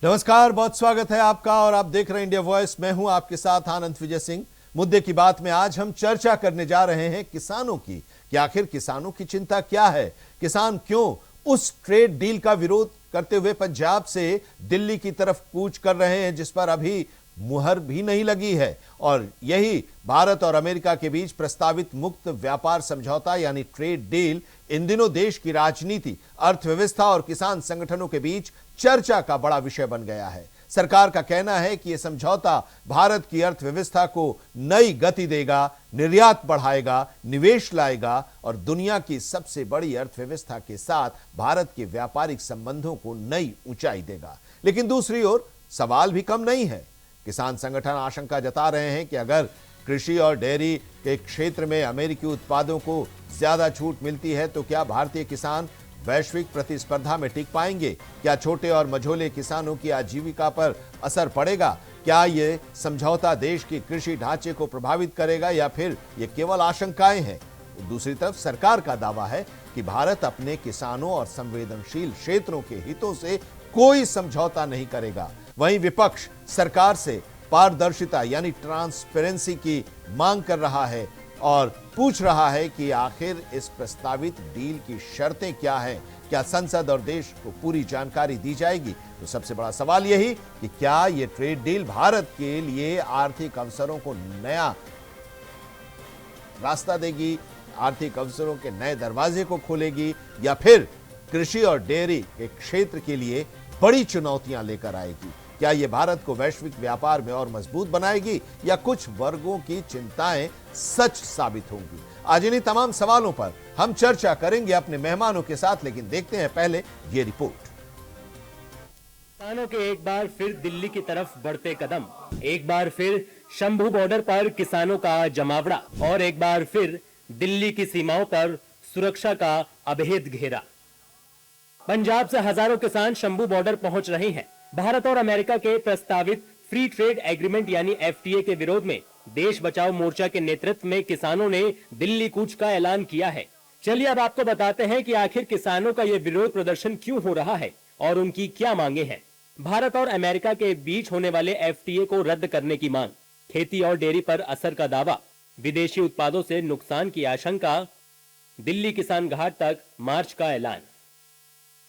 नमस्कार, बहुत स्वागत है आपका और आप देख रहे हैं इंडिया वॉइस। मैं हूं आपके साथ आनंद विजय सिंह। मुद्दे की बात में आज हम चर्चा करने जा रहे हैं किसानों की कि आखिर किसानों की चिंता क्या है। किसान क्यों उस ट्रेड डील का विरोध करते हुए पंजाब से दिल्ली की तरफ कूच कर रहे हैं जिस पर अभी मुहर भी नहीं लगी है। और यही भारत और अमेरिका के बीच प्रस्तावित मुक्त व्यापार समझौता यानी ट्रेड डील इन दिनों देश की राजनीति, अर्थव्यवस्था और किसान संगठनों के बीच चर्चा का बड़ा विषय बन गया है। सरकार का कहना है कि यह समझौता भारत की अर्थव्यवस्था को नई गति देगा, निर्यात बढ़ाएगा, निवेश लाएगा और दुनिया की सबसे बड़ी अर्थव्यवस्था के साथ भारत के व्यापारिक संबंधों को नई ऊंचाई देगा। लेकिन दूसरी ओर सवाल भी कम नहीं है। किसान संगठन आशंका जता रहे हैं कि अगर कृषि और डेयरी के क्षेत्र में अमेरिकी उत्पादों को ज्यादा छूट मिलती है तो क्या भारतीय किसान वैश्विक प्रतिस्पर्धा में टिक पाएंगे? क्या छोटे और मझोले किसानों की आजीविका पर असर पड़ेगा? क्या यह समझौता देश के कृषि ढांचे को प्रभावित करेगा या फिर यह केवल आशंकाएं हैं? दूसरी तरफ सरकार का दावा है कि भारत अपने किसानों और संवेदनशील क्षेत्रों के हितों से कोई समझौता नहीं करेगा। वहीं विपक्ष सरकार से पारदर्शिता यानी ट्रांसपेरेंसी की मांग कर रहा है और पूछ रहा है कि आखिर इस प्रस्तावित डील की शर्तें क्या हैं? क्या संसद और देश को पूरी जानकारी दी जाएगी? तो सबसे बड़ा सवाल यही कि क्या यह ट्रेड डील भारत के लिए आर्थिक अवसरों को नया रास्ता देगी, आर्थिक अवसरों के नए दरवाजे को खोलेगी या फिर कृषि और डेयरी के क्षेत्र के लिए बड़ी चुनौतियां लेकर आएगी? क्या यह भारत को वैश्विक व्यापार में और मजबूत बनाएगी या कुछ वर्गों की चिंताएं सच साबित होंगी? आज इन्हीं तमाम सवालों पर हम चर्चा करेंगे अपने मेहमानों के साथ, लेकिन देखते हैं पहले ये रिपोर्ट। किसानों के एक बार फिर दिल्ली की तरफ बढ़ते कदम, एक बार फिर शंभू बॉर्डर पर किसानों का जमावड़ा और एक बार फिर दिल्ली की सीमाओं पर सुरक्षा का अभेद घेरा। पंजाब से हजारों किसान शंभू बॉर्डर पहुंच रहे हैं। भारत और अमेरिका के प्रस्तावित फ्री ट्रेड एग्रीमेंट यानी एफटीए के विरोध में देश बचाओ मोर्चा के नेतृत्व में किसानों ने दिल्ली कूच का ऐलान किया है। चलिए अब आपको बताते हैं कि आखिर किसानों का यह विरोध प्रदर्शन क्यों हो रहा है और उनकी क्या मांगे हैं। भारत और अमेरिका के बीच होने वाले एफटीए को रद्द करने की मांग, खेती और डेयरी पर असर का दावा, विदेशी उत्पादों से नुकसान की आशंका, दिल्ली किसान घाट तक मार्च का ऐलान।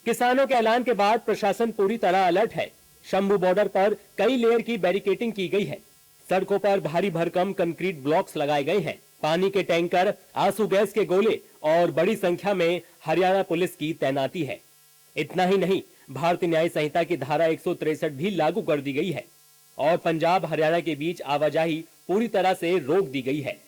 किसानों के ऐलान के बाद प्रशासन पूरी तरह अलर्ट है। शंभू बॉर्डर पर कई लेयर की बैरिकेडिंग की गई है। सड़कों पर भारी भरकम कंक्रीट ब्लॉक्स लगाए गए हैं। पानी के टैंकर, आंसू गैस के गोले और बड़ी संख्या में हरियाणा पुलिस की तैनाती है। इतना ही नहीं, भारतीय न्याय संहिता की धारा 163 भी लागू कर दी गई है और पंजाब हरियाणा के बीच आवाजाही पूरी तरह से रोक दी गई है।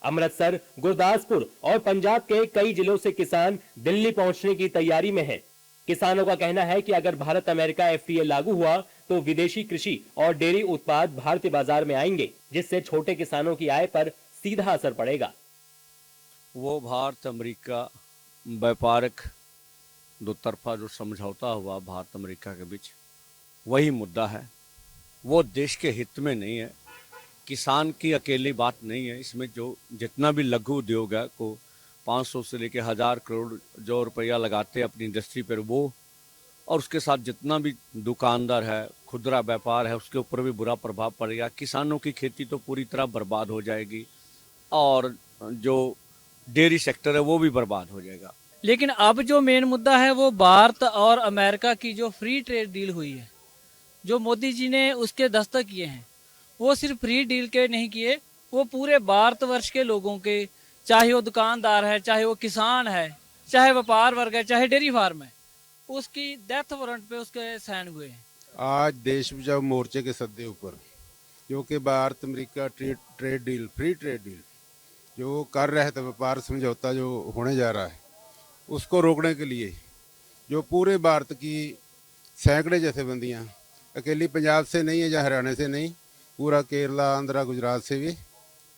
अमृतसर, गुरदासपुर और पंजाब के कई जिलों से किसान दिल्ली पहुंचने की तैयारी में हैं। किसानों का कहना है कि अगर भारत अमेरिका एफटीए लागू हुआ तो विदेशी कृषि और डेयरी उत्पाद भारतीय बाजार में आएंगे, जिससे छोटे किसानों की आय पर सीधा असर पड़ेगा। वो भारत अमेरिका व्यापारिक दो तरफा जो समझौता हुआ भारत अमेरिका के बीच, वही मुद्दा है। वो देश के हित में नहीं है, किसान की अकेली बात नहीं है। इसमें जो जितना भी लघु उद्योग है को 500 से लेकर 1000 करोड़ जो रुपया लगाते हैं अपनी इंडस्ट्री पर, वो और उसके साथ जितना भी दुकानदार है, खुदरा व्यापार है, उसके ऊपर भी बुरा प्रभाव पड़ेगा। किसानों की खेती तो पूरी तरह बर्बाद हो जाएगी और जो डेयरी सेक्टर है वो भी बर्बाद हो जाएगा। लेकिन अब जो मेन मुद्दा है वो भारत और अमेरिका की जो फ्री ट्रेड डील हुई है, जो मोदी जी ने उसके दस्तखत किए हैं, वो सिर्फ फ्री डील के नहीं किए, वो पूरे भारतवर्ष के लोगों के, चाहे वो दुकानदार है, चाहे वो किसान है, चाहे व्यापार वर्ग है, चाहे डेयरी फार्म है, उसकी डेथ वारंट पे उसके साइन हुए हैं। आज देश बचाओ मोर्चे के सद्दे ऊपर जो कि Bharat America trade deal, free trade deal जो कर रहे थे, व्यापार समझौता जो होने जा रहा है, उसको रोकने के लिए जो पूरे भारत की सैकड़े जथेबंदियां, अकेली पंजाब से नहीं है या हरियाणा से नहीं, पूरा केरला, आंध्रा, गुजरात से भी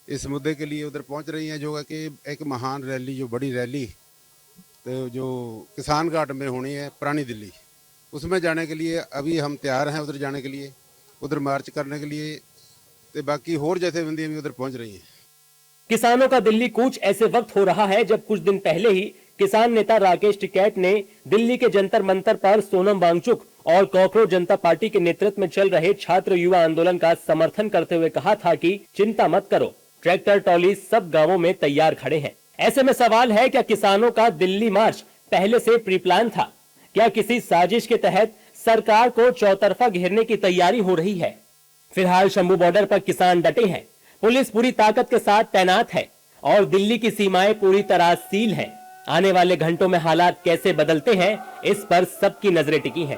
इस मुद्दे के लिए उधर पहुंच रही हैं। जो कि एक महान रैली, जो बड़ी रैली तो जो किसान घाट में होनी है पुरानी दिल्ली, उसमें जाने के लिए अभी हम तैयार हैं, उधर जाने के लिए, उधर मार्च करने के लिए। तो बाकी होर जथेबंदियां भी उधर पहुंच रही हैं। किसानों का दिल्ली कूच ऐसे वक्त हो रहा है जब कुछ दिन पहले ही किसान नेता राकेश टिकैत ने दिल्ली के जंतर मंतर पर सोनम वांगचुक और कॉकरोच जनता पार्टी के नेतृत्व में चल रहे छात्र युवा आंदोलन का समर्थन करते हुए कहा था कि चिंता मत करो, ट्रैक्टर ट्रॉली सब गांवों में तैयार खड़े हैं। ऐसे में सवाल है, क्या किसानों का दिल्ली मार्च पहले से प्री प्लान था? क्या किसी साजिश के तहत सरकार को चौतरफा घेरने की तैयारी हो रही है? फिलहाल शंभू बॉर्डर पर किसान डटे हैं, पुलिस पूरी ताकत के साथ तैनात है और दिल्ली की सीमाएं पूरी तरह सील हैं। आने वाले घंटों में हालात कैसे बदलते हैं, इस पर सबकी नजरें टिकी हैं।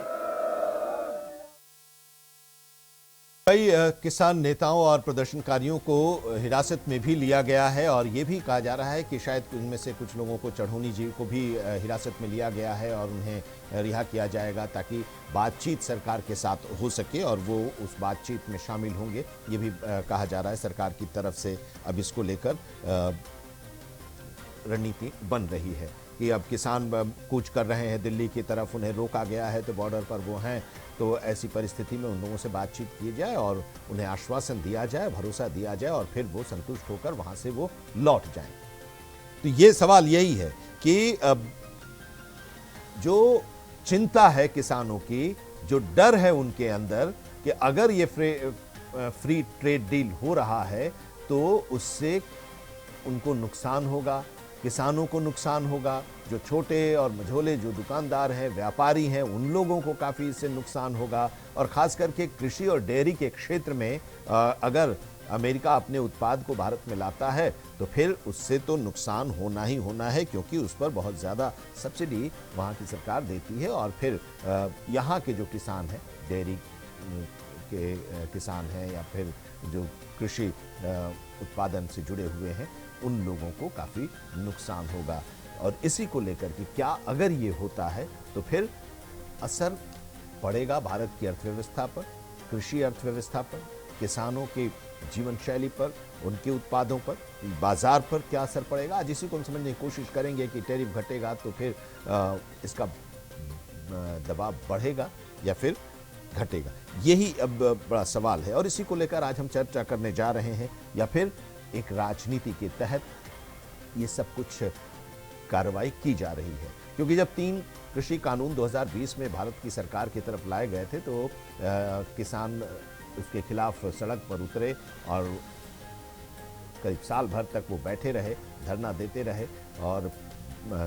कई किसान नेताओं और प्रदर्शनकारियों को हिरासत में भी लिया गया है और ये भी कहा जा रहा है कि शायद इनमें से कुछ लोगों को, चढ़ौनी जी को भी हिरासत में लिया गया है और उन्हें रिहा किया जाएगा ताकि बातचीत सरकार के साथ हो सके और वो उस बातचीत में शामिल होंगे। ये भी कहा जा रहा है सरकार की तरफ से। अब इसको लेकर रणनीति बन रही है कि अब किसान कूच कर रहे हैं दिल्ली की तरफ, उन्हें रोका गया है तो बॉर्डर पर वो हैं, तो ऐसी परिस्थिति में उन लोगों से बातचीत की जाए और उन्हें आश्वासन दिया जाए, भरोसा दिया जाए और फिर वो संतुष्ट होकर वहां से वो लौट जाएं। तो ये सवाल यही है कि अब जो चिंता है किसानों की, जो डर है उनके अंदर कि अगर ये फ्री ट्रेड डील हो रहा है तो उससे उनको नुकसान होगा, किसानों को नुकसान होगा, जो छोटे और मझोले जो दुकानदार हैं, व्यापारी हैं, उन लोगों को काफ़ी इससे नुकसान होगा। और ख़ास करके कृषि और डेयरी के क्षेत्र में अगर अमेरिका अपने उत्पाद को भारत में लाता है तो फिर उससे तो नुकसान होना ही होना है, क्योंकि उस पर बहुत ज़्यादा सब्सिडी वहाँ की सरकार देती है। और फिर यहाँ के जो किसान हैं, डेयरी के किसान हैं या फिर जो कृषि उत्पादन से जुड़े हुए हैं, उन लोगों को काफ़ी नुकसान होगा। और इसी को लेकर कि क्या अगर ये होता है तो फिर असर पड़ेगा भारत की अर्थव्यवस्था पर, कृषि अर्थव्यवस्था पर, किसानों की जीवन शैली पर, उनके उत्पादों पर, बाजार पर क्या असर पड़ेगा। आज इसी को हम समझने की कोशिश करेंगे कि टैरिफ घटेगा तो फिर इसका दबाव बढ़ेगा या फिर घटेगा। यही अब बड़ा सवाल है और इसी को लेकर आज हम चर्चा करने जा रहे हैं। या फिर एक राजनीति के तहत ये सब कुछ कार्रवाई की जा रही है, क्योंकि जब 3 कृषि कानून 2020 में भारत की सरकार की तरफ लाए गए थे तो किसान उसके खिलाफ सड़क पर उतरे और करीब साल भर तक वो बैठे रहे, धरना देते रहे और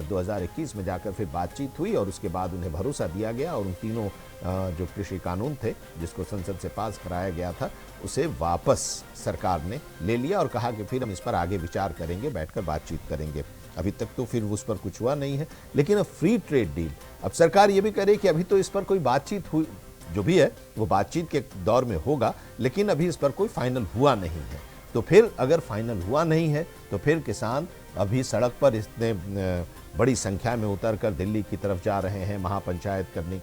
2021 में जाकर फिर बातचीत हुई और उसके बाद उन्हें भरोसा दिया गया और उन तीनों जो कृषि कानून थे जिसको संसद से पास कराया गया था उसे वापस सरकार ने ले लिया और कहा कि फिर हम इस पर आगे विचार करेंगे, बैठकर बातचीत करेंगे। अभी तक तो फिर उस पर कुछ हुआ नहीं है, लेकिन अब फ्री ट्रेड डील, अब सरकार ये भी करे कि अभी तो इस पर कोई बातचीत हुई, जो भी है वो बातचीत के दौर में होगा, लेकिन अभी इस पर कोई फाइनल हुआ नहीं है। तो फिर अगर फाइनल हुआ नहीं है तो फिर किसान अभी सड़क पर इतने बड़ी संख्या में उतरकर दिल्ली की तरफ जा रहे हैं, महापंचायत करने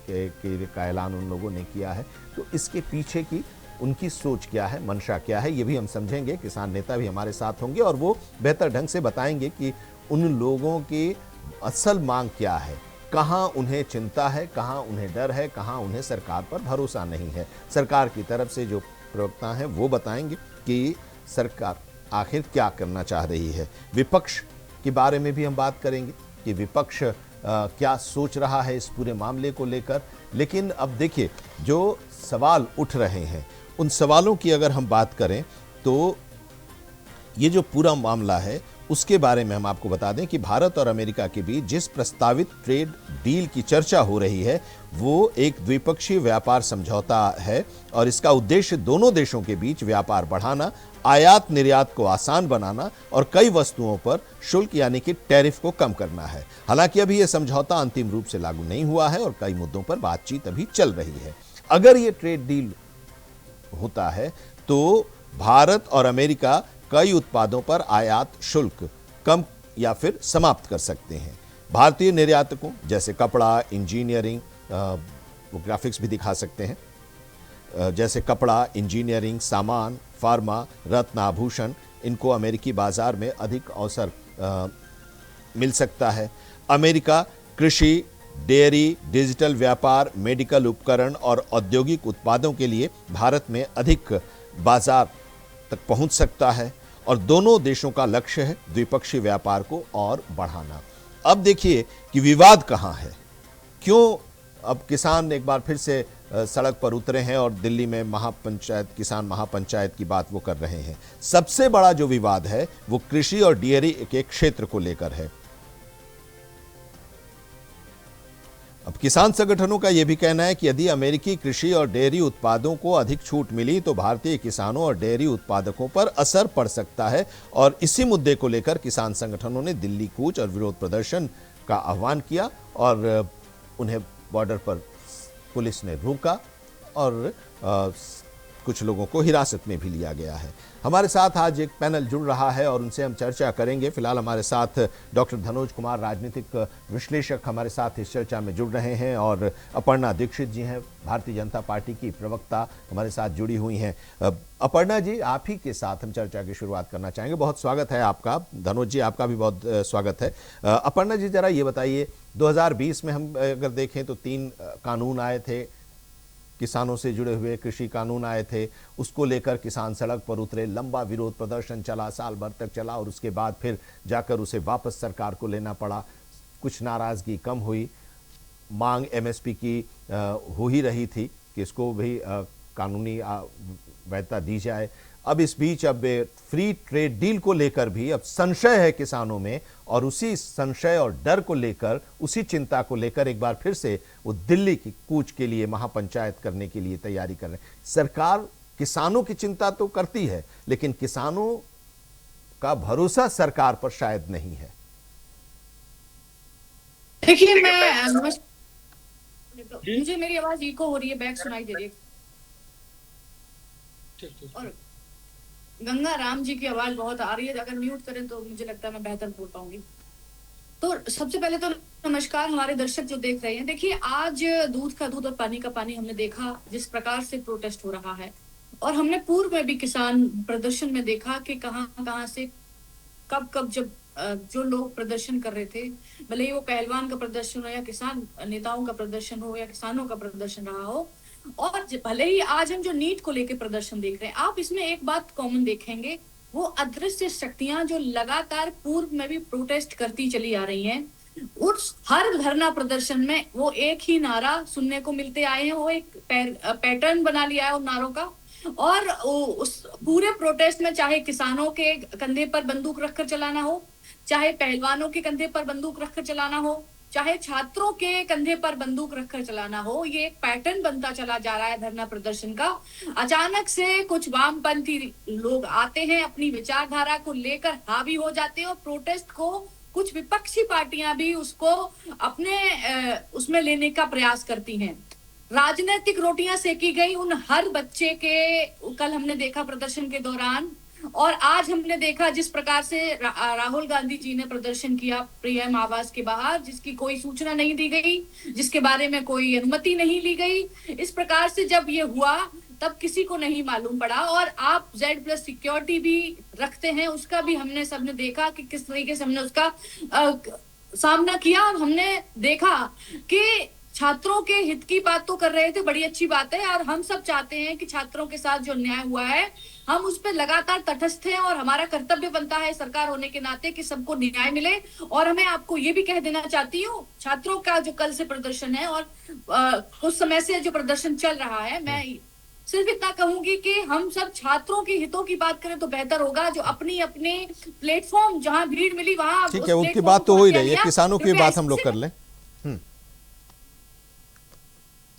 का ऐलान उन लोगों ने किया है। तो इसके पीछे की उनकी सोच क्या है, मंशा क्या है, ये भी हम समझेंगे। किसान नेता भी हमारे साथ होंगे और वो बेहतर ढंग से बताएंगे कि उन लोगों की असल मांग क्या है, कहाँ उन्हें चिंता है, कहाँ उन्हें डर है, कहाँ उन्हें सरकार पर भरोसा नहीं है। सरकार की तरफ से जो प्रवक्ता हैं वो बताएंगे कि सरकार आखिर क्या करना चाह रही है। विपक्ष के बारे में भी हम बात करेंगे कि विपक्ष क्या सोच रहा है इस पूरे मामले को लेकर। लेकिन अब देखिए, जो सवाल उठ रहे हैं उन सवालों की अगर हम बात करें तो ये जो पूरा मामला है उसके बारे में हम आपको बता दें कि भारत और अमेरिका के बीच जिस प्रस्तावित ट्रेड डील की चर्चा हो रही है वो एक द्विपक्षीय व्यापार समझौता है और इसका उद्देश्य दोनों देशों के बीच व्यापार बढ़ाना, आयात निर्यात को आसान बनाना और कई वस्तुओं पर शुल्क यानी कि टैरिफ को कम करना है। हालांकि अभी यह समझौता अंतिम रूप से लागू नहीं हुआ है और कई मुद्दों पर बातचीत अभी चल रही है। अगर ये ट्रेड डील होता है तो भारत और अमेरिका कई उत्पादों पर आयात शुल्क कम या फिर समाप्त कर सकते हैं। भारतीय निर्यातकों जैसे कपड़ा, इंजीनियरिंग, वो ग्राफिक्स भी दिखा सकते हैं, जैसे कपड़ा, इंजीनियरिंग, सामान, फार्मा, रत्न, आभूषण, इनको अमेरिकी बाजार में अधिक अवसर मिल सकता है। अमेरिका कृषि, डेयरी, डिजिटल व्यापार, मेडिकल उपकरण और औद्योगिक उत्पादों के लिए भारत में अधिक बाजार तक पहुंच सकता है और दोनों देशों का लक्ष्य है द्विपक्षीय व्यापार को और बढ़ाना। अब देखिए कि विवाद कहां है, क्यों अब किसान एक बार फिर से सड़क पर उतरे हैं और दिल्ली में महापंचायत, किसान महापंचायत की बात वो कर रहे हैं। सबसे बड़ा जो विवाद है वो कृषि और डेयरी के क्षेत्र को लेकर है। अब किसान संगठनों का यह भी कहना है कि यदि अमेरिकी कृषि और डेयरी उत्पादों को अधिक छूट मिली तो भारतीय किसानों और डेयरी उत्पादकों पर असर पड़ सकता है, और इसी मुद्दे को लेकर किसान संगठनों ने दिल्ली कूच और विरोध प्रदर्शन का आह्वान किया और उन्हें बॉर्डर पर पुलिस ने रोका और कुछ लोगों को हिरासत में भी लिया गया है। हमारे साथ आज एक पैनल जुड़ रहा है और उनसे हम चर्चा करेंगे। फिलहाल हमारे साथ डॉक्टर धनोज कुमार, राजनीतिक विश्लेषक, हमारे साथ इस चर्चा में जुड़ रहे हैं, और अपर्णा दीक्षित जी हैं, भारतीय जनता पार्टी की प्रवक्ता, हमारे साथ जुड़ी हुई हैं। अपर्णा जी, आप ही के साथ हम चर्चा की शुरुआत करना चाहेंगे। बहुत स्वागत है आपका। धनोज जी, आपका भी बहुत स्वागत है। अपर्णा जी, जरा ये बताइए, 2020 में हम अगर देखें तो 3 कानून आए थे, किसानों से जुड़े हुए कृषि कानून आए थे, उसको लेकर किसान सड़क पर उतरे, लंबा विरोध प्रदर्शन चला, साल भर तक चला, और उसके बाद फिर जाकर उसे वापस सरकार को लेना पड़ा। कुछ नाराजगी कम हुई, मांग एमएसपी की हो ही रही थी कि इसको भी कानूनी वैधता दी जाए। अब इस बीच अब फ्री ट्रेड डील को लेकर भी अब संशय है किसानों में, और उसी संशय और डर को लेकर, उसी चिंता को लेकर एक बार फिर से वो दिल्ली की कूच के लिए, महापंचायत करने के लिए तैयारी कर रहे हैं। सरकार किसानों की चिंता तो करती है, लेकिन किसानों का भरोसा सरकार पर शायद नहीं है। देखिए, मुझे मेरी आवाज इको हो रही है, बैक सुनाई दे रही है, और गंगा राम जी की आवाज बहुत आ रही है। अगर म्यूट करें तो मुझे लगता है मैं बेहतर बोल पाऊंगी। तो सबसे पहले तो नमस्कार हमारे दर्शक जो देख रहे हैं। देखिए, आज दूध का दूध और पानी का पानी हमने देखा जिस प्रकार से प्रोटेस्ट हो रहा है, और हमने पूर्व में भी किसान प्रदर्शन में देखा कि कहां से कब जब जो लोग प्रदर्शन कर रहे थे, भले ही वो पहलवान का प्रदर्शन हो या किसान नेताओं का प्रदर्शन हो या किसानों का प्रदर्शन रहा हो, और भले ही आज हम जो नीट को लेकर प्रदर्शन देख रहे हैं, आप इसमें एक बात कॉमन देखेंगे, वो अदृश्य शक्तियां जो लगातार पूर्व में भी प्रोटेस्ट करती चली आ रही हैं, उस हर धरना प्रदर्शन में वो एक ही नारा सुनने को मिलते आए हैं। वो एक पैटर्न बना लिया है उन नारों का, और उस पूरे प्रोटेस्ट में चाहे किसानों के कंधे पर बंदूक रखकर चलाना हो, चाहे पहलवानों के कंधे पर बंदूक रखकर चलाना हो, चाहे छात्रों के कंधे पर बंदूक रखकर चलाना हो, ये एक पैटर्न बनता चला जा रहा है धरना प्रदर्शन का। अचानक से कुछ वामपंथी लोग आते हैं, अपनी विचारधारा को लेकर हावी हो जाते हैं, और प्रोटेस्ट को कुछ विपक्षी पार्टियां भी उसको अपने उसमें लेने का प्रयास करती हैं। राजनीतिक रोटियां सेकी गई उन हर बच्चे के, कल हमने देखा प्रदर्शन के दौरान, और आज हमने देखा जिस प्रकार से राहुल गांधी जी ने प्रदर्शन किया पीएम आवास के बाहर, जिसकी कोई सूचना नहीं दी गई, जिसके बारे में कोई अनुमति नहीं ली गई। इस प्रकार से जब ये हुआ तब किसी को नहीं मालूम पड़ा, और आप Z+ सिक्योरिटी भी रखते हैं, उसका भी हमने सबने देखा कि किस तरीके से हमने उसका सामना किया, और हमने देखा कि छात्रों के हित की बात तो कर रहे थे, बड़ी अच्छी बात है, और हम सब चाहते हैं कि छात्रों के साथ जो अन्याय हुआ है हम उस पर लगातार तटस्थ हैं, और हमारा कर्तव्य बनता है सरकार होने के नाते कि सबको न्याय मिले। और हमें आपको ये भी कह देना चाहती हूँ, छात्रों का जो कल से प्रदर्शन है और कुछ समय से जो प्रदर्शन चल रहा है, मैं सिर्फ इतना कहूंगी कि हम सब छात्रों के हितों की बात करें तो बेहतर होगा। जो अपनी अपने प्लेटफॉर्म जहां भीड़ मिली वहां, ठीक है, उनकी बात तो हो ही रही है, किसानों की बात हम लोग कर लें।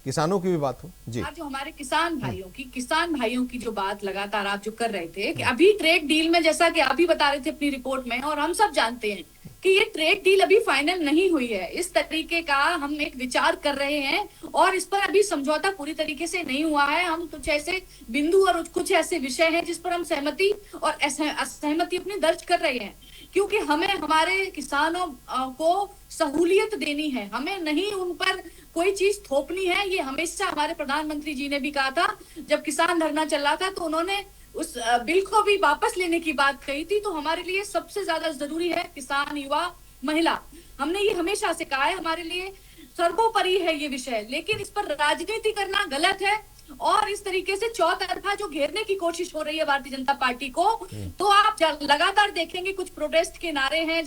किसानों की भी बात हो जी। जो हमारे किसान भाइयों की जो बात लगातार आप जो कर रहे थे कि अभी ट्रेड डील में, जैसा कि आप ही बता रहे थे अपनी रिपोर्ट में, और हम सब जानते हैं कि ये ट्रेड डील अभी फाइनल नहीं हुई है। इस तरीके का हम एक विचार कर रहे हैं, और इस पर अभी समझौता पूरी तरीके से नहीं हुआ है। हम कुछ ऐसे बिंदु और कुछ ऐसे विषय हैं जिस पर हम सहमति और असहमति अपनी दर्ज कर रहे हैं, क्योंकि हमें हमारे किसानों को सहूलियत देनी है, हमें नहीं उन पर कोई चीज थोपनी है। ये हमेशा हमारे प्रधानमंत्री जी ने भी कहा था, जब किसान धरना चल रहा था तो उन्होंने उस बिल को भी वापस लेने की बात कही थी। तो हमारे लिए सबसे ज्यादा जरूरी है किसान, युवा, महिला। हमने ये हमेशा से कहा है, हमारे लिए सर्वोपरि है ये विषय, लेकिन इस पर राजनीति करना गलत है। और इस तरीके से चौतरफा जो घेरने की कोशिश हो रही है भारतीय जनता पार्टी को, तो आप लगातार देखेंगे कुछ प्रोटेस्ट के नारे हैं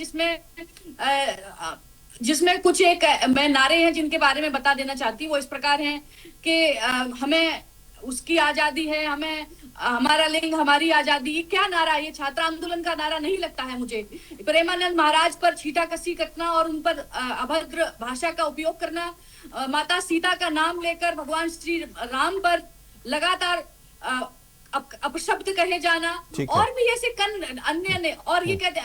जिसमें कुछ एक मैं नारे हैं जिनके बारे में बता देना चाहती हूँ। वो इस प्रकार हैं कि हमें उसकी आजादी है, हमें हमारा लिंग हमारी आजादी। ये क्या नारा है? ये छात्र आंदोलन का नारा नहीं लगता है मुझे। प्रेमानंद महाराज पर छीटाकसी करना और उन पर अभद्र भाषा का उपयोग करना, माता सीता का नाम लेकर भगवान श्री राम पर लगातार अपशब्द कहे जाना, और भी ऐसे अन्य और ये कहते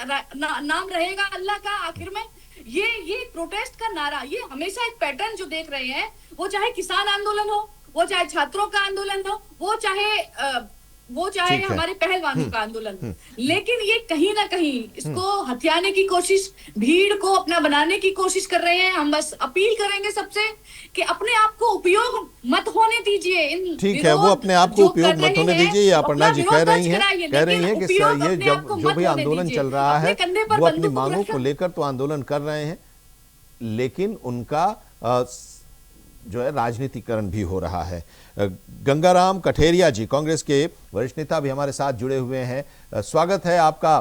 नाम रहेगा अल्लाह का आखिर में। ये प्रोटेस्ट का नारा, ये हमेशा एक पैटर्न जो देख रहे हैं, वो चाहे किसान आंदोलन हो, वो चाहे छात्रों का आंदोलन हो, वो चाहे हमारे पहलवानों का आंदोलन हो, लेकिन ये कहीं ना कहीं इसको हथियाने की कोशिश, भीड़ को अपना बनाने की कोशिश कर रहे हैं। हम बस अपील करेंगे सबसे कि अपने आप को उपयोग मत होने दीजिए। इन ठीक है, वो अपने आप को उपयोग मत होने दीजिए, ये अपर्णा जी कह रही हैं कि ये जो भी आंदोलन चल रहा है वो अपनी मांगों को लेकर तो आंदोलन कर रहे हैं, लेकिन उनका जो है राजनीतिकरण भी हो रहा है। गंगाराम कठेरिया जी, कांग्रेस के वरिष्ठ नेता, भी हमारे साथ जुड़े हुए हैं। स्वागत है आपका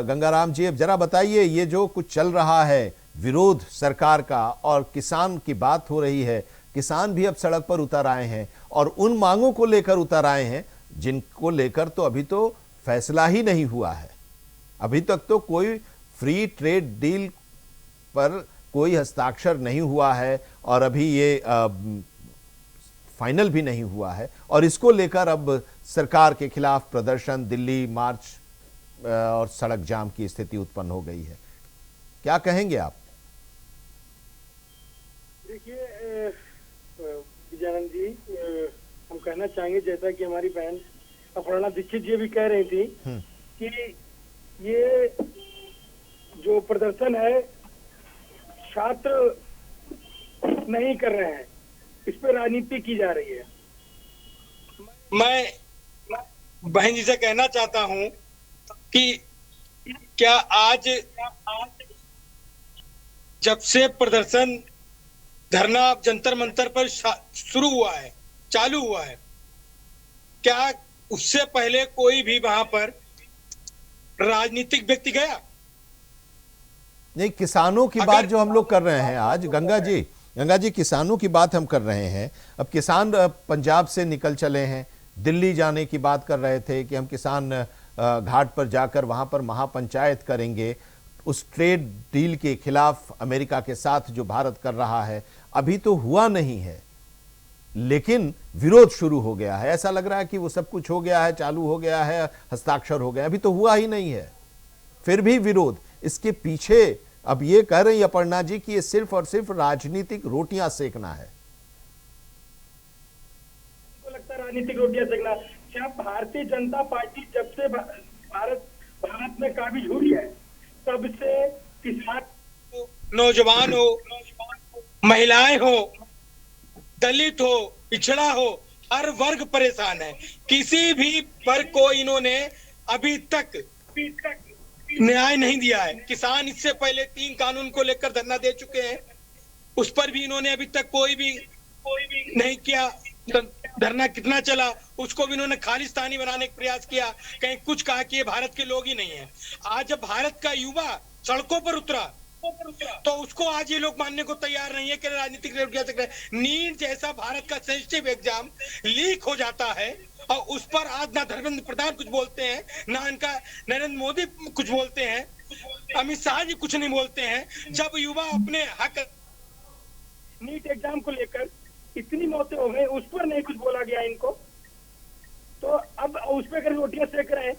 गंगाराम जी। अब जरा बताइए, ये जो कुछ चल रहा है विरोध सरकार का और किसान की बात हो रही है, किसान भी अब सड़क पर उतर आए हैं और उन मांगों को लेकर उतर आए हैं जिनको लेकर तो अभी तो फैसला ही नहीं हुआ है। अभी तक तो कोई फ्री ट्रेड डील पर कोई हस्ताक्षर नहीं हुआ है और अभी ये फाइनल भी नहीं हुआ है, और इसको लेकर अब सरकार के खिलाफ प्रदर्शन, दिल्ली मार्च और सड़क जाम की स्थिति उत्पन्न हो गई है। क्या कहेंगे आप? देखिए विजयानंद जी, हम कहना चाहेंगे, जैसा कि हमारी बहन अपर्णा दीक्षित जी भी कह रही थी कि ये जो प्रदर्शन है छात्र नहीं कर रहे हैं, इस पर राजनीति की जा रही है। मैं बहन जी से कहना चाहता हूं कि क्या आज जब से प्रदर्शन धरना जंतर मंतर पर शुरू हुआ है, चालू हुआ है, क्या उससे पहले कोई भी वहां पर राजनीतिक व्यक्ति गया? नहीं, किसानों की बात जो हम लोग कर रहे हैं आज, गंगा जी किसानों की बात हम कर रहे हैं। अब किसान पंजाब से निकल चले हैं, दिल्ली जाने की बात कर रहे थे कि हम किसान घाट पर जाकर वहां पर महापंचायत करेंगे उस ट्रेड डील के खिलाफ अमेरिका के साथ जो भारत कर रहा है। अभी तो हुआ नहीं है, लेकिन विरोध शुरू हो गया है। ऐसा लग रहा है कि वो सब कुछ हो गया है, चालू हो गया है, हस्ताक्षर हो गया, अभी तो हुआ ही नहीं है, फिर भी विरोध। इसके पीछे अब ये कह रही अपर्णा जी कि ये सिर्फ और सिर्फ राजनीतिक रोटियां सेकना है। तो लगता है राजनीतिक रोटियां सेकना। क्या भारतीय जनता पार्टी जब से भारत में काबिज हुई है, तब से किसान, नौजवान हो, महिलाएं हो, दलित हो, पिछड़ा हो, हर वर्ग परेशान है। किसी भी वर्ग को इन्होंने अभी तक न्याय नहीं दिया है। किसान इससे पहले 3 कानून को लेकर धरना दे चुके हैं, उस पर भी इन्होंने अभी तक कोई भी नहीं किया। धरना कितना चला, उसको भी इन्होंने खालिस्तानी बनाने का प्रयास किया, कहीं कुछ कहा कि ये भारत के लोग ही नहीं है। आज जब भारत का युवा सड़कों पर उतरा तो उसको आज ये लोग मानने को तैयार नहीं है कि राजनीतिक नीट जैसा भारत का सेंसिटिव एग्जाम लीक हो जाता है और उस पर आज ना धर्मेंद्र प्रधान कुछ बोलते हैं, ना इनका नरेंद्र मोदी कुछ बोलते हैं, अमित शाह जी कुछ नहीं बोलते हैं। जब युवा अपने हक नीट एग्जाम को लेकर इतनी मौतें हो गई, उस पर नहीं कुछ बोला गया इनको, तो अब उस पर कर रोटियां सेक रहे हैं।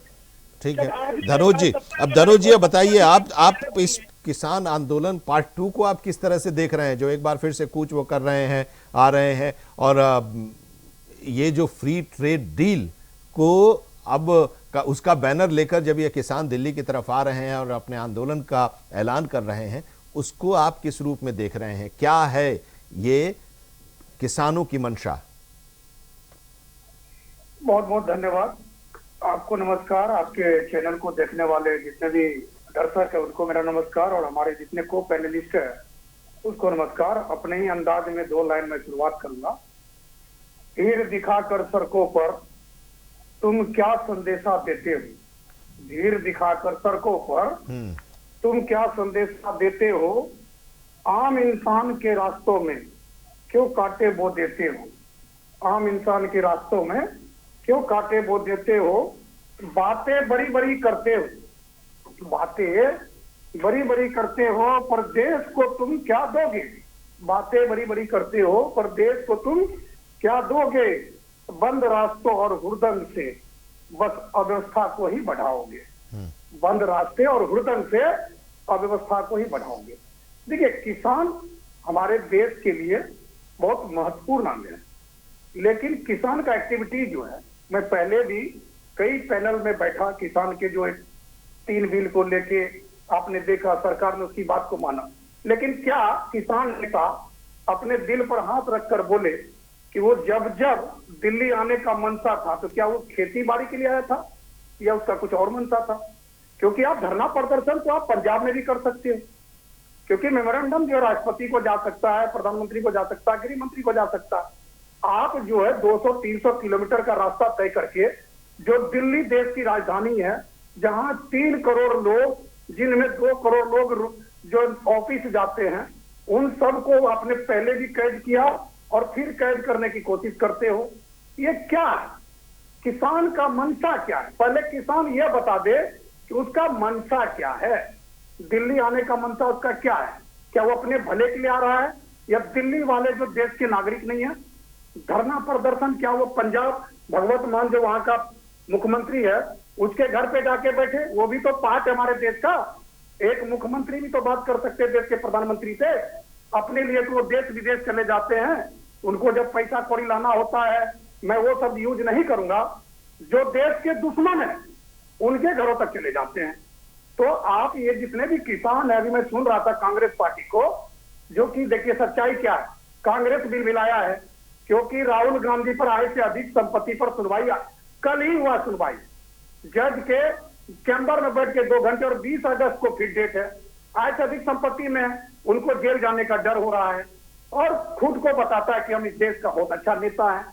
ठीक है धनोज जी, अब धनोज जी बताइए, आप इस किसान आंदोलन पार्ट 2 को आप किस तरह से देख रहे हैं, जो एक बार फिर से कूच वो कर रहे हैं, आ रहे हैं, और ये जो फ्री ट्रेड डील को अब उसका बैनर लेकर जब ये किसान दिल्ली की तरफ आ रहे हैं और अपने आंदोलन का ऐलान कर रहे हैं, उसको आप किस रूप में देख रहे हैं? क्या है ये किसानों की मंशा? बहुत बहुत धन्यवाद आपको, नमस्कार। आपके चैनल को देखने वाले जितने भी दर्शक है उनको मेरा नमस्कार, और हमारे जितने को पैनलिस्ट है उसको नमस्कार। अपने ही अंदाज में 2 लाइन में शुरुआत करूंगा धीर दिखाकर सड़कों पर तुम क्या संदेशा देते हो? धीर दिखाकर सड़कों पर तुम क्या संदेशा देते हो? आम इंसान के रास्तों में क्यों कांटे बो देते हो? आम इंसान के रास्तों में क्यों कांटे बो देते हो? बातें बड़ी बड़ी करते हो, बातें बड़ी बड़ी करते हो, पर देश को तुम क्या दोगे? बातें बड़ी बड़ी करते हो, पर देश को तुम क्या दोगे? बंद रास्तों और हुड़दंग से बस अव्यवस्था को ही बढ़ाओगे। बंद रास्ते और हुड़दंग से अव्यवस्था को ही बढ़ाओगे। देखिए, किसान हमारे देश के लिए बहुत महत्वपूर्ण अंग है, लेकिन किसान का एक्टिविटी जो है, मैं पहले भी कई पैनल में बैठा, किसान के जो 3 बिल को लेके आपने देखा, सरकार ने उसकी बात को माना, लेकिन क्या किसान नेता अपने दिल पर हाथ रखकर बोले कि वो जब जब दिल्ली आने का मनसा था तो क्या वो खेती बाड़ी के लिए आया था या उसका कुछ और मनसा था? क्योंकि आप धरना प्रदर्शन तो आप पंजाब में भी कर सकते हो, क्योंकि मेमोरेंडम जो राष्ट्रपति को जा सकता है, प्रधानमंत्री को जा सकता है, गृह मंत्री को जा सकता है। आप जो है 200-300 किलोमीटर का रास्ता तय करके, जो दिल्ली देश की राजधानी है, जहां 3 करोड़ लोग, जिनमें 2 करोड़ लोग जो ऑफिस जाते हैं, उन सबको आपने पहले भी कैद किया और फिर कैद करने की कोशिश करते हो। ये क्या है? किसान का मनसा क्या है? पहले किसान ये बता दे कि उसका मनसा क्या है। दिल्ली आने का मनसा उसका क्या है? क्या वो अपने भले के लिए आ रहा है, या दिल्ली वाले जो देश के नागरिक नहीं है? धरना प्रदर्शन क्या वो पंजाब भगवत मान जो वहां का मुख्यमंत्री है उसके घर पे जाके बैठे? वो भी तो पार्ट है हमारे देश का। एक मुख्यमंत्री भी तो बात कर सकते हैं देश के प्रधानमंत्री से। अपने लिए तो वो देश विदेश चले जाते हैं, उनको जब पैसा कौड़ी लाना होता है, मैं वो सब यूज नहीं करूंगा। जो देश के दुश्मन है उनके घरों तक चले जाते हैं। तो आप ये जितने भी किसान है, अभी मैं सुन रहा था कांग्रेस पार्टी को, जो कि देखिए सच्चाई क्या है, कांग्रेस बिल मिलाया है क्योंकि राहुल गांधी पर आय से अधिक संपत्ति पर सुनवाई कल ही हुआ। सुनवाई जज के चैम्बर में बैठ के 2 घंटे, और 20 अगस्त को फिर डेट है। आय से अधिक संपत्ति में उनको जेल जाने का डर हो रहा है, और खुद को बताता है कि हम इस देश का बहुत अच्छा नेता है।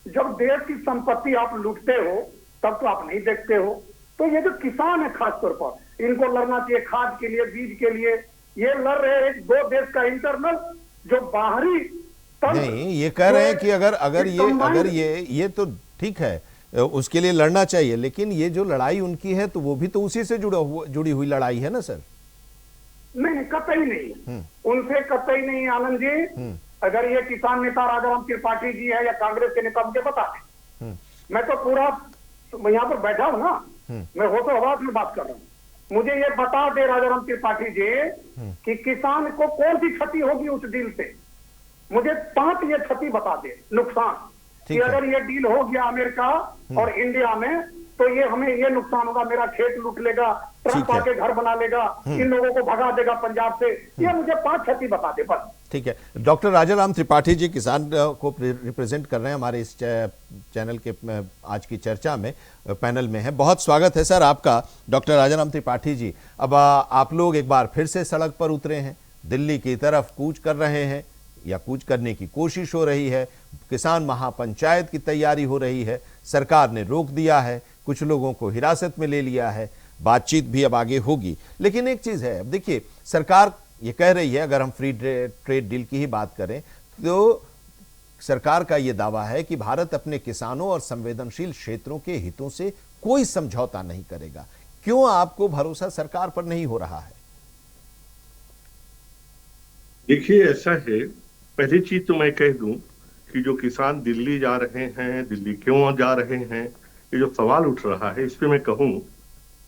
जब देश की संपत्ति आप लूटते हो तब तो आप नहीं देखते हो। तो ये जो किसान है खासतौर पर, इनको लड़ना चाहिए खाद के लिए, बीज के लिए। ये लड़ रहे हैं 2 देश का इंटरनल जो बाहरी नहीं, ये कह रहे हैं कि अगर ये तो ठीक है, उसके लिए लड़ना चाहिए, लेकिन ये जो लड़ाई उनकी है तो वो भी तो उसी से जुड़ी हुई लड़ाई है ना सर? नहीं, कतई नहीं, उनसे कतई नहीं आनंद जी। अगर ये किसान नेता राजाराम त्रिपाठी जी है या कांग्रेस के नेता, मुझे बता दें। मैं तो पूरा यहाँ पर बैठा हूँ ना, मैं होशो हवास में बात कर रहा हूँ। मुझे ये बता दे राजाराम त्रिपाठी जी कि किसान को कौन सी क्षति होगी उस डील से। मुझे 5 ये क्षति बता दे, नुकसान, कि अगर ये डील हो गया अमेरिका और इंडिया में तो ये हमें ये नुकसान होगा, मेरा खेत लूट लेगा, ट्रम्प आके घर बना लेगा, इन लोगों को भगा देगा पंजाब से। ये मुझे 5 क्षति बता दे बस। ठीक है, डॉक्टर राजाराम त्रिपाठी जी किसान को रिप्रेजेंट कर रहे हैं हमारे इस चैनल के आज की चर्चा में, पैनल में है। बहुत स्वागत है सर आपका डॉक्टर राजाराम त्रिपाठी जी। अब आप लोग एक बार फिर से सड़क पर उतरे हैं, दिल्ली की तरफ कूच कर रहे हैं या कूच करने की कोशिश हो रही है। किसान महापंचायत की तैयारी हो रही है, सरकार ने रोक दिया है, कुछ लोगों को हिरासत में ले लिया है, बातचीत भी अब आगे होगी। लेकिन एक चीज है, अब देखिए सरकार ये कह रही है, अगर हम फ्री ट्रेड डील की ही बात करें तो सरकार का यह दावा है कि भारत अपने किसानों और संवेदनशील क्षेत्रों के हितों से कोई समझौता नहीं करेगा। क्यों आपको भरोसा सरकार पर नहीं हो रहा है? देखिए, ऐसा है, पहली चीज तो मैं कह दूं कि जो किसान दिल्ली जा रहे हैं, दिल्ली क्यों जा रहे हैं, ये जो सवाल उठ रहा है, इस पे मैं कहूं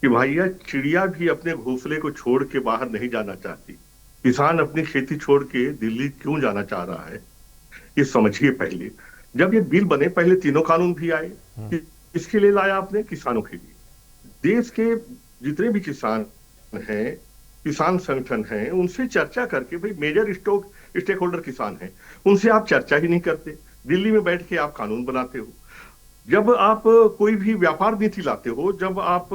कि भैया चिड़िया भी अपने घोंसले को छोड़ के बाहर नहीं जाना चाहती। किसान अपनी खेती छोड़ के दिल्ली क्यों जाना चाह रहा है, ये समझिए। पहले जब ये बिल बने, पहले तीनों कानून भी आए। इसके लिए लाया आपने, किसानों के लिए। देश के जितने भी किसान हैं, किसान संगठन हैं, उनसे चर्चा करके, भाई मेजर स्टेक होल्डर किसान हैं, उनसे आप चर्चा ही नहीं करते। दिल्ली में बैठ के आप कानून बनाते हो। जब आप कोई भी व्यापार नीति लाते हो, जब आप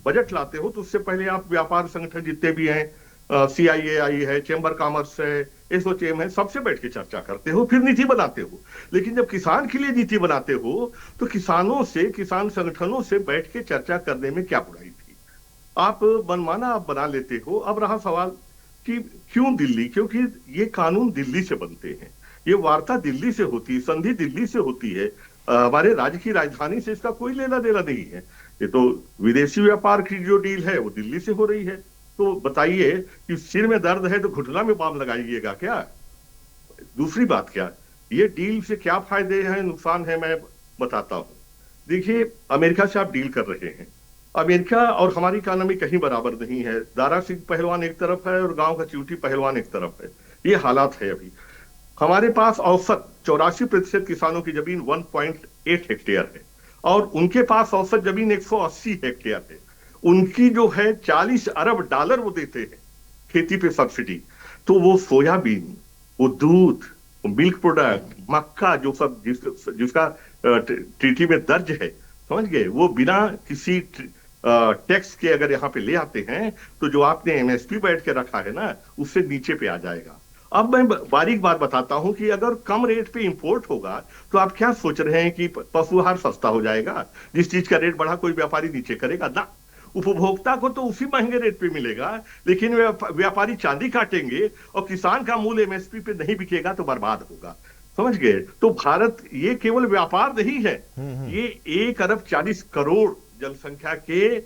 बजट लाते हो, तो उससे पहले आप व्यापार संगठन जितने भी हैं, CIAI है, चैम्बर कॉमर्स है, एसोचैम है, सबसे बैठ के चर्चा करते हो, फिर नीति बनाते हो। लेकिन जब किसान के लिए नीति बनाते हो तो किसानों से, किसान संगठनों से बैठ के चर्चा करने में क्या बुराई थी? आप मनमाना आप बना लेते हो। अब रहा सवाल कि क्यों दिल्ली? क्योंकि ये कानून दिल्ली से बनते हैं, ये वार्ता दिल्ली से होती है, संधि दिल्ली से होती है। हमारे राज्य की राजधानी से इसका कोई लेना देना नहीं है। ये तो विदेशी व्यापार की जो डील है वो दिल्ली से हो रही है। तो बताइए कि सिर में दर्द है तो घुटना में बाम लगाइएगा क्या? दूसरी बात, क्या ये डील से क्या फायदे हैं, नुकसान है, मैं बताता हूं। देखिए, अमेरिका से आप डील कर रहे हैं। अमेरिका और हमारी इकोनॉमी कहीं बराबर नहीं है। दारा सिंह पहलवान एक तरफ है और गांव का चिवटी पहलवान एक तरफ है। ये हालात है अभी। हमारे पास औसत 84% किसानों की जमीन 1.8 हेक्टेयर है और उनके पास औसत जमीन 180 हेक्टेयर है। उनकी जो है 40 अरब डॉलर वो देते हैं खेती पे सब्सिडी। तो वो सोयाबीन, वो दूध, वो मिल्क प्रोडक्ट, मक्का, जो सब जिसका ट्रीटी में दर्ज है, समझ गए, वो बिना किसी टैक्स के अगर यहाँ पे ले आते हैं तो जो आपने एमएसपी बैठ के रखा है ना, उससे नीचे पे आ जाएगा। अब मैं बारीक बात बताता हूं कि अगर कम रेट पे इंपोर्ट होगा तो आप क्या सोच रहे हैं कि पशु आहार सस्ता हो जाएगा? जिस चीज का रेट बढ़ा कोई व्यापारी नीचे करेगा ना। उपभोक्ता को तो उसी महंगे रेट पे मिलेगा, लेकिन व्यापारी चांदी काटेंगे और किसान का मूल एमएसपी पे नहीं बिकेगा तो बर्बाद होगा। समझ गए? तो भारत ये केवल व्यापार नहीं है, ये 1 अरब 40 करोड़ जनसंख्या के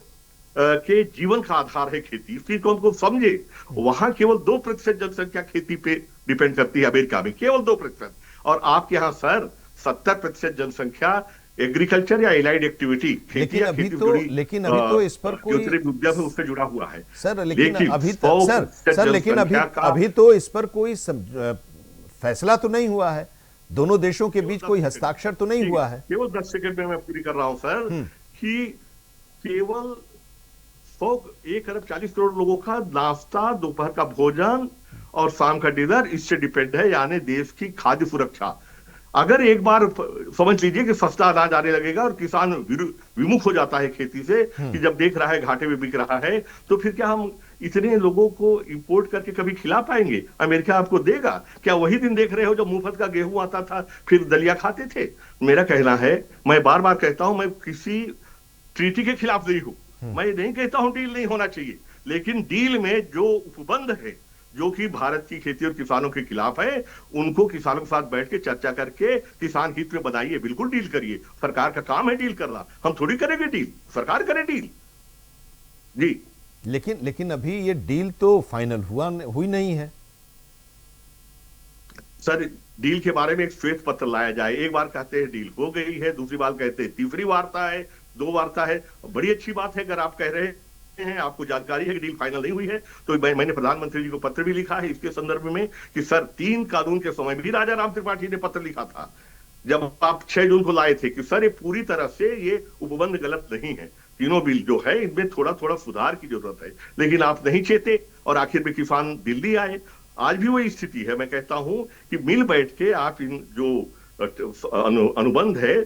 जीवन का आधार है खेती। इस चीज को हमको समझे। वहां केवल 2% जनसंख्या खेती पे डिपेंड करती है, अमेरिका में केवल 2%। और आपके यहाँ सर 70% जनसंख्या एग्रीकल्चर या एलाइड एक्टिविटी, खेती या खेती से जुड़ी, लेकिन अभी तो इस पर कोई उद्योग है उससे जुड़ा हुआ है सर। लेकिन अभी तो इस पर कोई फैसला तो नहीं हुआ है। दोनों देशों के बीच कोई हस्ताक्षर तो नहीं हुआ है। केवल 10 सेकंड में मैं पूरी कर रहा हूं सर कि केवल 1 अरब 40 करोड़ लोगों का नाश्ता, दोपहर का भोजन और शाम का डिनर इससे डिपेंड है, यानी देश की खाद्य सुरक्षा। अगर एक बार समझ लीजिए कि सस्ता अनाज आने लगेगा और किसान विमुख हो जाता है खेती से, कि जब देख रहा है घाटे में बिक रहा है, तो फिर क्या हम इतने लोगों को इंपोर्ट करके कभी खिला पाएंगे? अमेरिका आपको देगा क्या? वही दिन देख रहे हो जब मुफ्त का गेहूं आता था, फिर दलिया खाते थे। मेरा कहना है, मैं बार बार कहता हूं, मैं किसी ट्रीटी के खिलाफ नहीं हूं। मैं नहीं कहता हूं डील नहीं होना चाहिए, लेकिन डील में जो उपबंध है जो कि भारत की खेती और किसानों के खिलाफ है, उनको किसानों के साथ बैठ के चर्चा करके किसान हित में बनाइए, बिल्कुल डील करिए। सरकार का काम है डील करना, हम थोड़ी करेंगे डील, सरकार करे डील जी। लेकिन अभी ये डील तो फाइनल हुई नहीं है सर। डील के बारे में एक श्वेत पत्र लाया जाए। एक बार कहते हैं डील हो गई है, दूसरी बार कहते हैं तीसरी वार्ता है, 2 वार्ता है। बड़ी अच्छी बात है अगर आप कह रहे हैं, आपको जानकारी है कि डील फाइनल नहीं हुई है। तो मैंने प्रधानमंत्री जी को पत्र भी लिखा है इसके संदर्भ में कि सर 3 कानून के समय में भी राजा राम त्रिपाठी ने पत्र लिखा था जब आप 6 जून को लाए थे कि सर ये पूरी तरह से ये उपबंध गलत नहीं है, तीनों बिल जो है इनमें थोड़ा थोड़ा सुधार की जरूरत है। लेकिन आप नहीं चेते और आखिर में किसान दिल्ली आए। आज भी वही स्थिति है। मैं कहता हूं कि मिल बैठ के आप इन जो अनुबंध है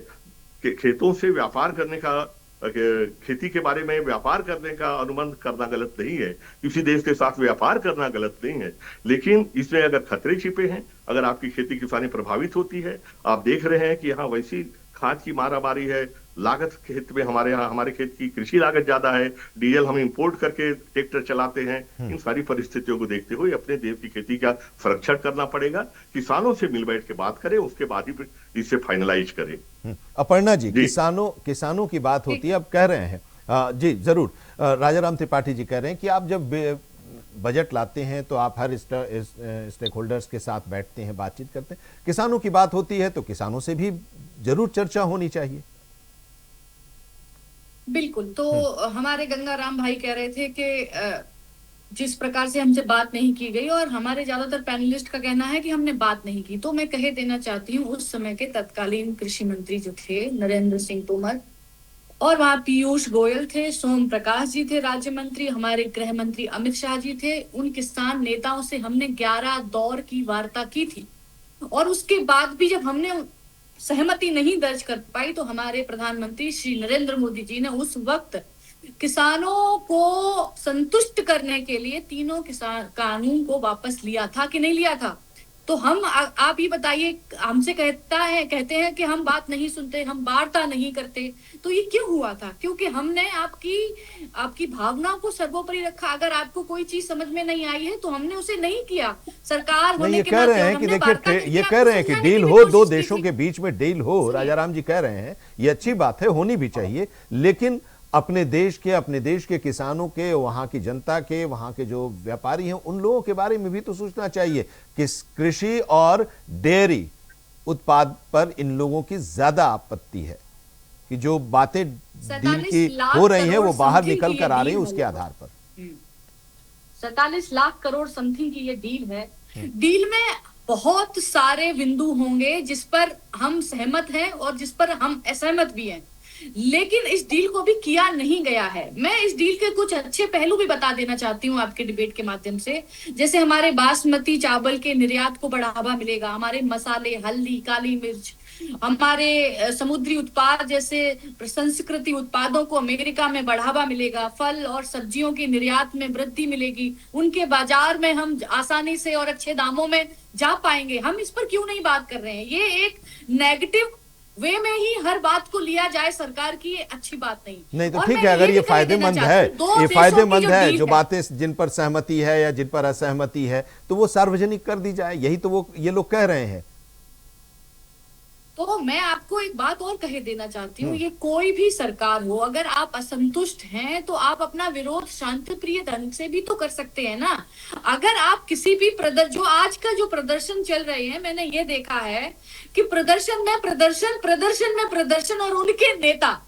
खेतों से व्यापार करने का, खेती के बारे में व्यापार करने का अनुबंध करना गलत नहीं है, किसी देश के साथ व्यापार करना गलत नहीं है। लेकिन इसमें अगर खतरे छिपे हैं, अगर आपकी खेती किसानी प्रभावित होती है, आप देख रहे हैं कि यहाँ वैसी खाद की मारामारी है, लागत खेत में हमारे खेत की कृषि लागत ज्यादा है, डीजल हम इंपोर्ट करके ट्रैक्टर चलाते हैं। इन सारी परिस्थितियों को देखते हुए अपने देश की खेती का संरक्षण करना पड़ेगा। किसानों से मिल बैठ के बात करें, उसके बाद ही इसे फाइनलाइज करें। अपर्णा जी, किसानों की बात होती है, अब कह रहे हैं जी जरूर, राजाराम त्रिपाठी जी कह रहे हैं कि आप जब बजट लाते हैं तो आप हर स्टेक होल्डर्स के साथ बैठते हैं, बातचीत करते हैं। किसानों की बात होती है तो किसानों से भी जरूर चर्चा होनी चाहिए। बिल्कुल। तो हमारे गंगाराम भाई कह रहे थे कि जिस प्रकार से हमसे बात नहीं की गई, और हमारे ज्यादातर पैनलिस्ट का कहना है कि हमने बात नहीं की। तो मैं कह देना चाहती हूँ, उस समय के तत्कालीन कृषि मंत्री जो थे नरेंद्र सिंह तोमर, और वहाँ पीयूष गोयल थे, सोम प्रकाश जी थे राज्य मंत्री, हमारे गृह मंत्री अमित शाह जी थे। उन किसान नेताओं से हमने 11 दौर की वार्ता की थी, और उसके बाद भी जब हमने सहमति नहीं दर्ज कर पाई तो हमारे प्रधानमंत्री श्री नरेंद्र मोदी जी ने उस वक्त किसानों को संतुष्ट करने के लिए तीनों किसान कानून को वापस लिया था कि नहीं लिया था। तो हम आप ये बताइए, हमसे कहते हैं कि हम बात नहीं सुनते, हम वार्ता नहीं करते, तो ये क्यों हुआ था? क्योंकि हमने आपकी भावनाओं को सर्वोपरि रखा। अगर आपको कोई चीज समझ में नहीं आई है तो हमने उसे नहीं किया। सरकार नहीं, होने ये के कह रहे हैं कि देखिए, ये कह रहे हैं कि डील हो, दो देशों के बीच में डील हो, राजा राम जी कह रहे हैं, ये अच्छी बात है, होनी भी चाहिए, लेकिन अपने देश के किसानों के, वहां की जनता के, वहां के जो व्यापारी हैं, उन लोगों के बारे में भी तो सोचना चाहिए कि कृषि और डेयरी उत्पाद पर इन लोगों की ज्यादा आपत्ति है कि जो बातें डील की हो रही हैं वो बाहर निकल कर आ रही है उसके आधार पर। 47 लाख करोड़ समथिंग की ये डील है। डील में बहुत सारे बिंदु होंगे जिस पर हम सहमत हैं और जिस पर हम असहमत भी हैं, लेकिन इस डील को भी किया नहीं गया है। मैं इस डील के कुछ अच्छे पहलू भी बता देना चाहती हूँ आपके डिबेट के माध्यम से। जैसे हमारे बासमती चावल के निर्यात को बढ़ावा मिलेगा, हमारे मसाले, हल्दी, काली मिर्च, हमारे समुद्री उत्पाद जैसे प्रसंस्कृत उत्पादों को अमेरिका में बढ़ावा मिलेगा, फल और सब्जियों के निर्यात में वृद्धि मिलेगी, उनके बाजार में हम आसानी से और अच्छे दामों में जा पाएंगे। हम इस पर क्यों नहीं बात कर रहे हैं? ये एक नेगेटिव वे में ही हर बात को लिया जाए सरकार की, ये अच्छी बात नहीं। तो ठीक है, अगर ये फायदेमंद है, ये फायदेमंद है, जो बातें जिन पर सहमति है या जिन पर असहमति है तो वो सार्वजनिक कर दी जाए, यही तो ये लोग कह रहे हैं। तो मैं आपको एक बात और कह देना चाहती हूँ, ये कोई भी सरकार हो, अगर आप असंतुष्ट हैं तो आप अपना विरोध शांतिप्रिय ढंग से भी तो कर सकते हैं ना। अगर आप किसी भी जो आज का जो प्रदर्शन चल रहे हैं, मैंने ये देखा है कि प्रदर्शन और उनके नेता,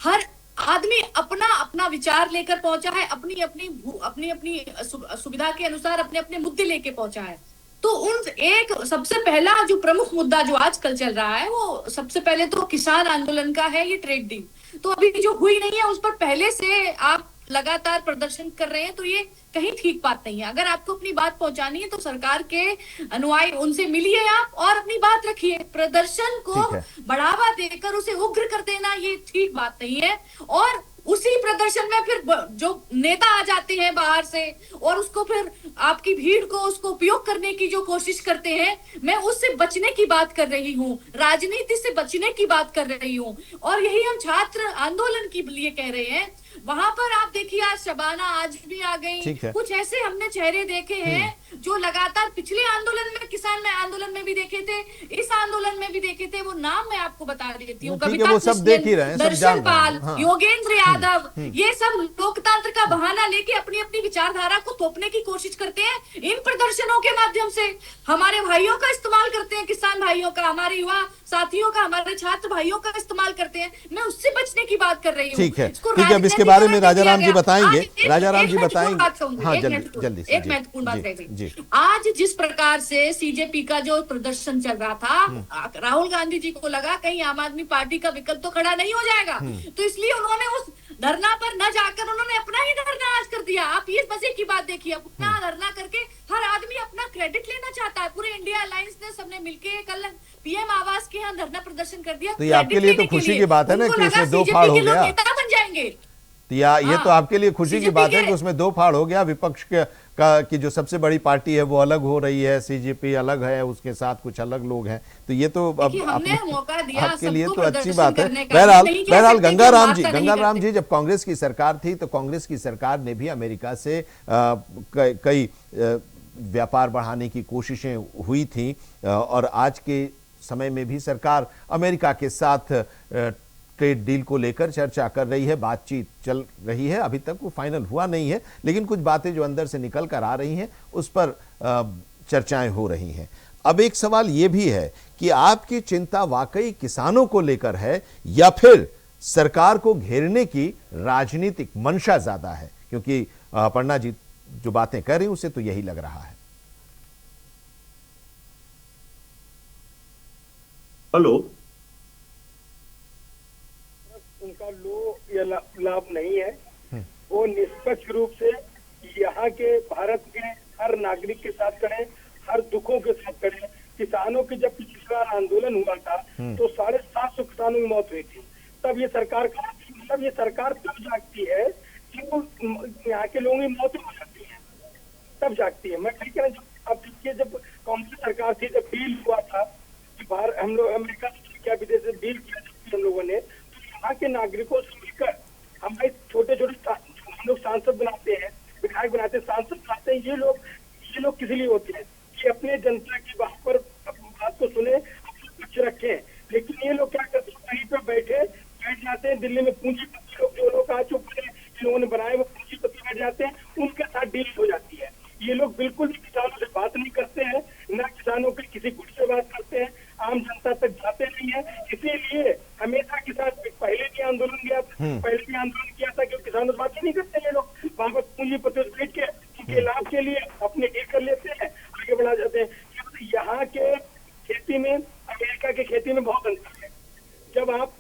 हर आदमी अपना अपना विचार लेकर पहुंचा है, अपनी अपनी सुविधा के अनुसार अपने अपने मुद्दे लेके पहुंचा है। तो एक सबसे पहला जो प्रमुख मुद्दा जो आजकल चल रहा है वो सबसे पहले तो किसान आंदोलन का है, ये ट्रेड डील। तो अभी जो हुई नहीं है उस पर पहले से आप लगातार प्रदर्शन कर रहे हैं, तो ये कहीं ठीक बात नहीं है। अगर आपको अपनी बात पहुंचानी है तो सरकार के अनुयायी उनसे मिलिए आप और अपनी बात रखिए। प्रदर्शन को बढ़ावा देकर उसे उग्र कर देना ये ठीक बात नहीं है। और उसी प्रदर्शन में फिर जो नेता आ जाते हैं बाहर से और उसको फिर आपकी भीड़ को उसको उपयोग करने की जो कोशिश करते हैं, मैं उससे बचने की बात कर रही हूँ, राजनीति से बचने की बात कर रही हूँ। और यही हम छात्र आंदोलन के लिए कह रहे हैं। वहां पर आप देखिए, आज शबाना आज भी आ गई। कुछ ऐसे हमने चेहरे देखे हैं जो लगातार पिछले आंदोलन में, किसान में आंदोलन में भी देखे थे, इस आंदोलन में भी देखे थे। वो नाम मैं आपको बता देती हूँ, कविता कृष्णन, दर्शन पाल, योगेंद्र यादव, ये सब लोकतंत्र का बहाना लेके अपनी अपनी विचारधारा को थोपने की कोशिश करते हैं। इन प्रदर्शनों के माध्यम से हमारे भाइयों का इस्तेमाल करते हैं, किसान भाइयों का, हमारे युवा साथियों का, हमारे छात्र भाइयों का इस्तेमाल करते हैं। मैं उससे बचने की बात कर रही हूँ। ठीक है, अब इसके बारे में राजा राम जी बताएंगे। राजा राम जी बताएंगे। हाँ, जल्दी एक महत्वपूर्ण बात रह गई। आज जिस प्रकार से सीजेपी का जो प्रदर्शन चल रहा था, राहुल गांधी जी को लगा कहीं आम आदमी पार्टी का विकल्प तो खड़ा नहीं हो जाएगा, तो इसलिए उन्होंने उस धरना पर न जाकर उन्होंने अपना ही धरना आज कर दिया। आप ये मजे की बात देखिए, अपना धरना करके हर आदमी अपना क्रेडिट लेना चाहता है। पूरे इंडिया अलायंस ने सबने मिलके कल पीएम आवास के यहाँ धरना प्रदर्शन कर दिया। तो ये आपके लिए तो खुशी की बात है ना कि उसमें दो फाड़ हो गया, नेता बन जाएंगे। ये तो आपके लिए खुशी की बात है कि उसमें दो फाड़ हो गया। विपक्ष की जो सबसे बड़ी पार्टी है वो अलग हो रही है, सीजेपी अलग है, उसके साथ कुछ अलग लोग हैं। तो ये तो अब आपके लिए तो अच्छी बात है। बहरहाल गंगाराम जी, जब कांग्रेस की सरकार थी तो कांग्रेस की सरकार ने भी अमेरिका से कई व्यापार बढ़ाने की कोशिशें हुई थी और आज के समय में भी सरकार अमेरिका के साथ ट्रेड डील को लेकर चर्चा कर रही है, बातचीत चल रही है। अभी तक वो फाइनल हुआ नहीं है, लेकिन कुछ बातें जो अंदर से निकल कर आ रही हैं उस पर चर्चाएं हो रही हैं। अब एक सवाल ये भी है कि आपकी चिंता वाकई किसानों को लेकर है या फिर सरकार को घेरने की राजनीतिक मंशा ज्यादा है? क्योंकि अपर्णा जी जो बातें कर रही उसे तो यही लग रहा है। हेलो, उनका या लाभ नहीं है। वो निष्पक्ष रूप से यहाँ के भारत के हर नागरिक के साथ खड़े, हर दुखों के साथ खड़े। किसानों की जब पिछली बार आंदोलन हुआ था तो 750 किसानों की मौत हुई थी, तब ये सरकार का मतलब ये सरकार तब जागती है कि वो यहाँ के लोगों की मौत हो जाती है, तब जागती है। मैं ठीक है ना, अब देखिए, जब कांग्रेस सरकार थी, जब डील हुआ था कि बाहर हम लोग अमेरिका से क्या विदेश से डील किया हम लोगों ने, तो यहाँ के नागरिकों से मिलकर हमारे छोटे छोटे हम लोग सांसद बनाते हैं, विधायक बनाते हैं, सांसद बनाते हैं, ये लोग किस लिए होते हैं कि अपने जनता की बात पर बात को सुने, अपने पक्ष रखें। लेकिन ये लोग क्या करते हैं, कहीं पर बैठ जाते हैं, दिल्ली में पूंजीपति लोग जो लोग आज जो लोगों ने बनाए वो पूंजीपति बैठ जाते हैं, उनके साथ डील हो जाती है। ये लोग बिल्कुल भी किसानों से बात नहीं करते हैं, न किसानों के किसी गुट से बात करते हैं, आम जनता तक जाते नहीं है। इसीलिए हमेशा किसान पहले भी आंदोलन किया था कि किसानों से बात ही नहीं करते ये लोग, वहां पर पूंजीपति बैठ के उनके लाभ के लिए अपने डील कर लेते हैं, आगे बढ़ा जाते हैं। यहाँ के खेती में अमेरिका की खेती में बहुत अंतर है। जब आप